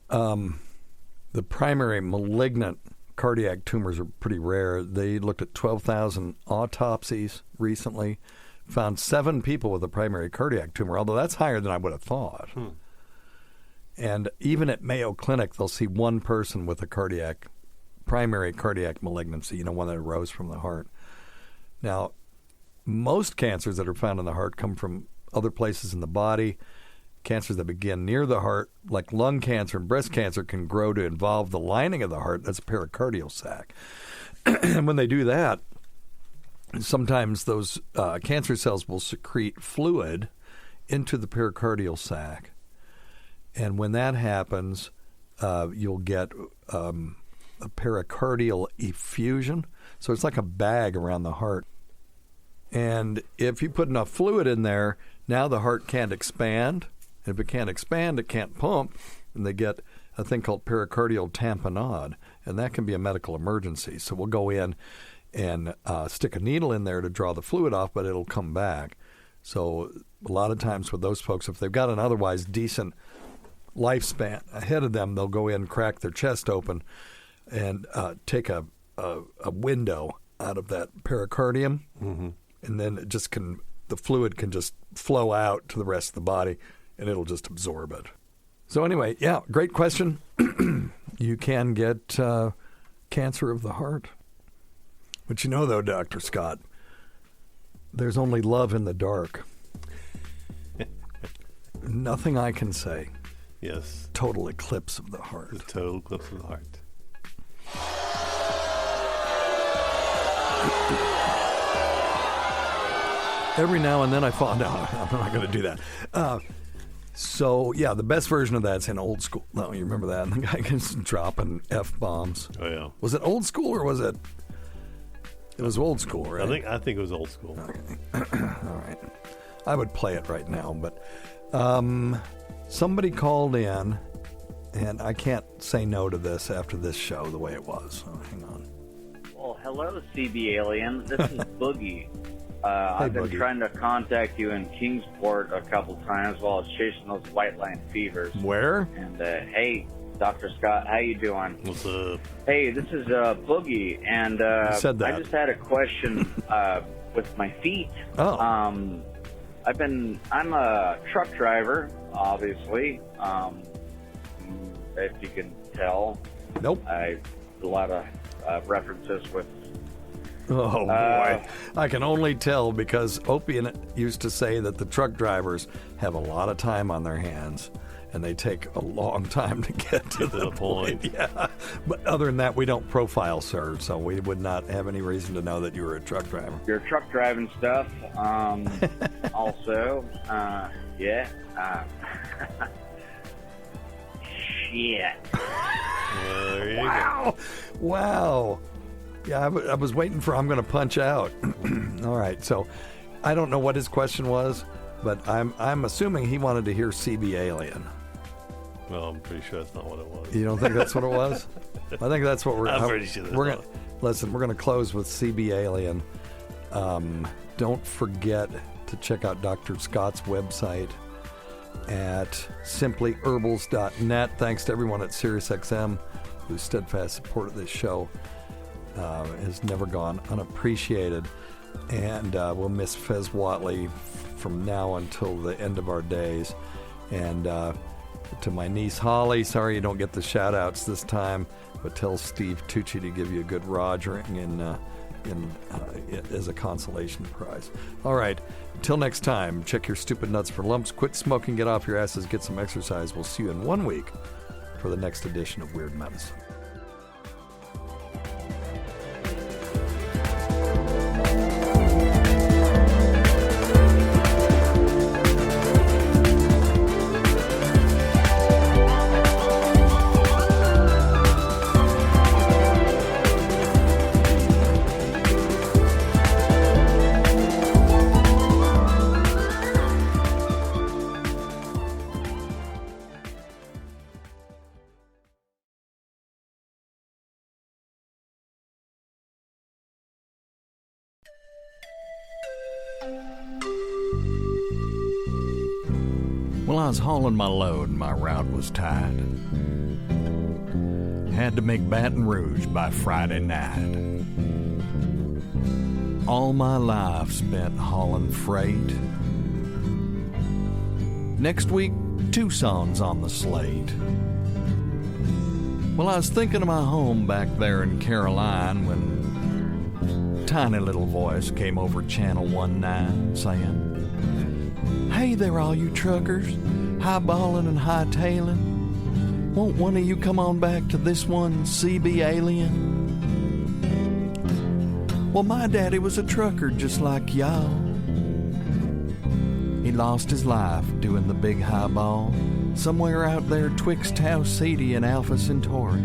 primary malignant cardiac tumors are pretty rare. They looked at 12,000 autopsies recently, found 7 people with a primary cardiac tumor, although that's higher than I would have thought. And even at Mayo Clinic, they'll see one person with a primary cardiac malignancy, one that arose from the heart. Now, most cancers that are found in the heart come from other places in the body. Cancers that begin near the heart, like lung cancer and breast cancer, can grow to involve the lining of the heart. That's a pericardial sac. And when they do that, sometimes those cancer cells will secrete fluid into the pericardial sac. And when that happens, you'll get a pericardial effusion. So it's like a bag around the heart. And if you put enough fluid in there, now the heart can't expand. If it can't expand, it can't pump, and they get a thing called pericardial tamponade, and that can be a medical emergency. So we'll go in and stick a needle in there to draw the fluid off, but it'll come back. So a lot of times with those folks, if they've got an otherwise decent lifespan ahead of them, they'll go in, crack their chest open, and take a window out of that pericardium, and then the fluid can just flow out to the rest of the body, and it'll just absorb it. So anyway, yeah, great question. You can get cancer of the heart. But though, Dr. Scott, there's only love in the dark. Nothing I can say. Yes. Total eclipse of the heart. The total eclipse of the heart. Every now and then I fall down. I'm not going to do that. So, yeah, the best version of that's in Old School. No, you remember that? And the guy gets dropping F-bombs. Oh, yeah. Was it Old School or was it... It was Old School, right? I think it was Old School. Okay. All right. I would play it right now, but somebody called in, and I can't say no to this after this show the way it was. So hang on. Well, hello, CB Alien. This is Boogie. I've been Boogie. trying to contact you in Kingsport a couple times while I was chasing those white line fevers. Where? And hey, Dr. Scott, how you doing? What's up? Hey, this is Boogie, and said that. I just had a question with my feet. Oh. I'm a truck driver, obviously. If you can tell. Nope. A lot of references with. Oh, boy. I can only tell because Opian used to say that the truck drivers have a lot of time on their hands, and they take a long time to get to the point. Yeah. But other than that, we don't profile, sir, so we would not have any reason to know that you were a truck driver. Your truck driving stuff. Also, yeah. Shit. There you Wow. Wow. Yeah, I was waiting for I'm going to punch out. All right, so I don't know what his question was, but I'm assuming he wanted to hear CB Alien. Well, I'm pretty sure that's not what it was. You don't think that's what it was? I think that's what I'm pretty sure that's we're not. going. Listen, we're going to close with CB Alien. Don't forget to check out Dr. Scott's website at simplyherbals.net. Thanks to everyone at SiriusXM whose steadfast support of this show has never gone unappreciated. And we'll miss Fez Whatley from now until the end of our days. And to my niece Holly, sorry you don't get the shout outs this time, but tell Steve Tucci to give you a good Rogering as a consolation prize. All right, until next time, check your stupid nuts for lumps, quit smoking, get off your asses, get some exercise. We'll see you in 1 week for the next edition of Weird Medicine. Well, I was hauling my load and my route was tight. Had to make Baton Rouge by Friday night. All my life spent hauling freight. Next week, Tucson's on the slate. Well, I was thinking of my home back there in Caroline when tiny little voice came over Channel 19 saying, "Hey there, all you truckers, highballing and hightailing. Won't one of you come on back to this one, CB Alien?" Well, my daddy was a trucker just like y'all. He lost his life doing the big highball somewhere out there twixt Tau Ceti and Alpha Centauri.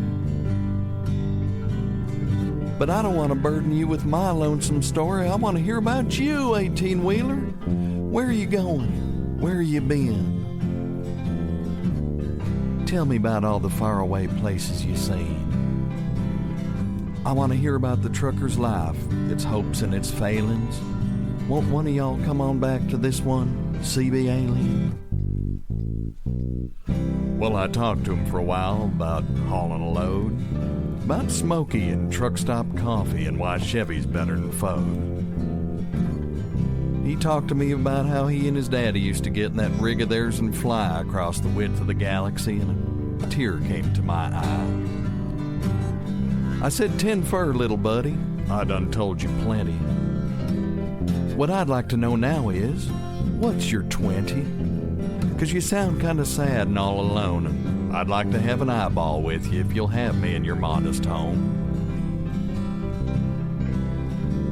But I don't want to burden you with my lonesome story. I want to hear about you, 18-wheeler. Where are you going? Where you been? Tell me about all the faraway places you seen. I want to hear about the trucker's life, its hopes and its failings. Won't one of y'all come on back to this one, CB Alien? Well, I talked to him for a while about hauling a load, about Smokey and truck stop coffee and why Chevy's better than Ford. He talked to me about how he and his daddy used to get in that rig of theirs and fly across the width of the galaxy, and a tear came to my eye. I said, 10 fur, little buddy. I done told you plenty. What I'd like to know now is, what's your 20? 'Cause you sound kind of sad and all alone, and I'd like to have an eyeball with you if you'll have me in your modest home.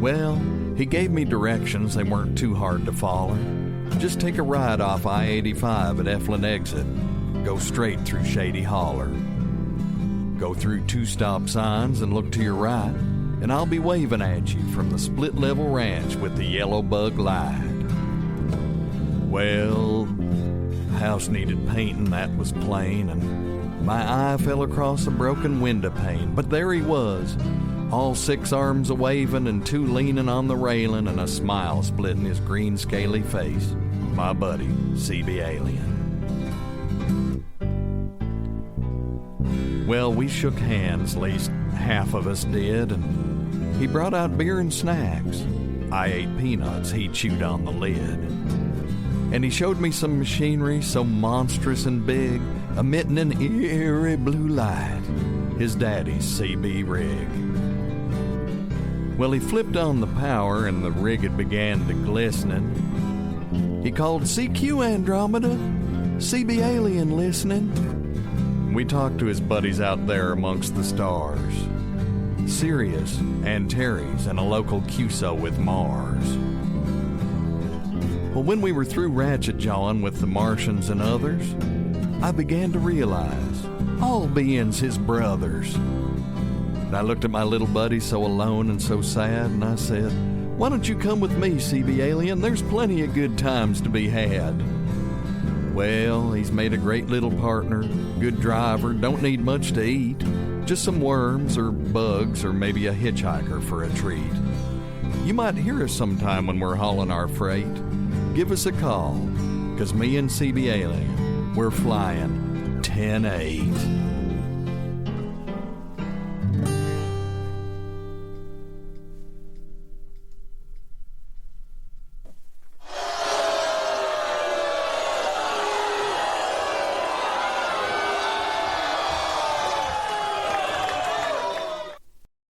Well, he gave me directions. They weren't too hard to follow. Just take a ride off I-85 at Eflin Exit. Go straight through Shady Holler. Go through 2 stop signs and look to your right, and I'll be waving at you from the split-level ranch with the yellow bug light. Well, the house needed painting, that was plain, and my eye fell across a broken window pane. But there he was, all 6 arms a-waving and 2 leaning on the railing, and a smile splitting his green scaly face. My buddy, CB Alien. Well, we shook hands, at least half of us did, and he brought out beer and snacks. I ate peanuts, he chewed on the lid. And he showed me some machinery so monstrous and big, emitting an eerie blue light, his daddy's CB rig. Well, he flipped on the power and the rig had began to glistening. He called, CQ Andromeda, CB Alien listening. We talked to his buddies out there amongst the stars, Sirius, Antares, and a local QSO with Mars. Well, when we were through ratchet jawing with the Martians and others, I began to realize all beings his brothers. And I looked at my little buddy so alone and so sad, and I said, why don't you come with me, CB Alien? There's plenty of good times to be had. Well, he's made a great little partner, good driver, don't need much to eat, just some worms or bugs or maybe a hitchhiker for a treat. You might hear us sometime when we're hauling our freight. Give us a call, 'cause me and CB Alien, we're flying 10-8.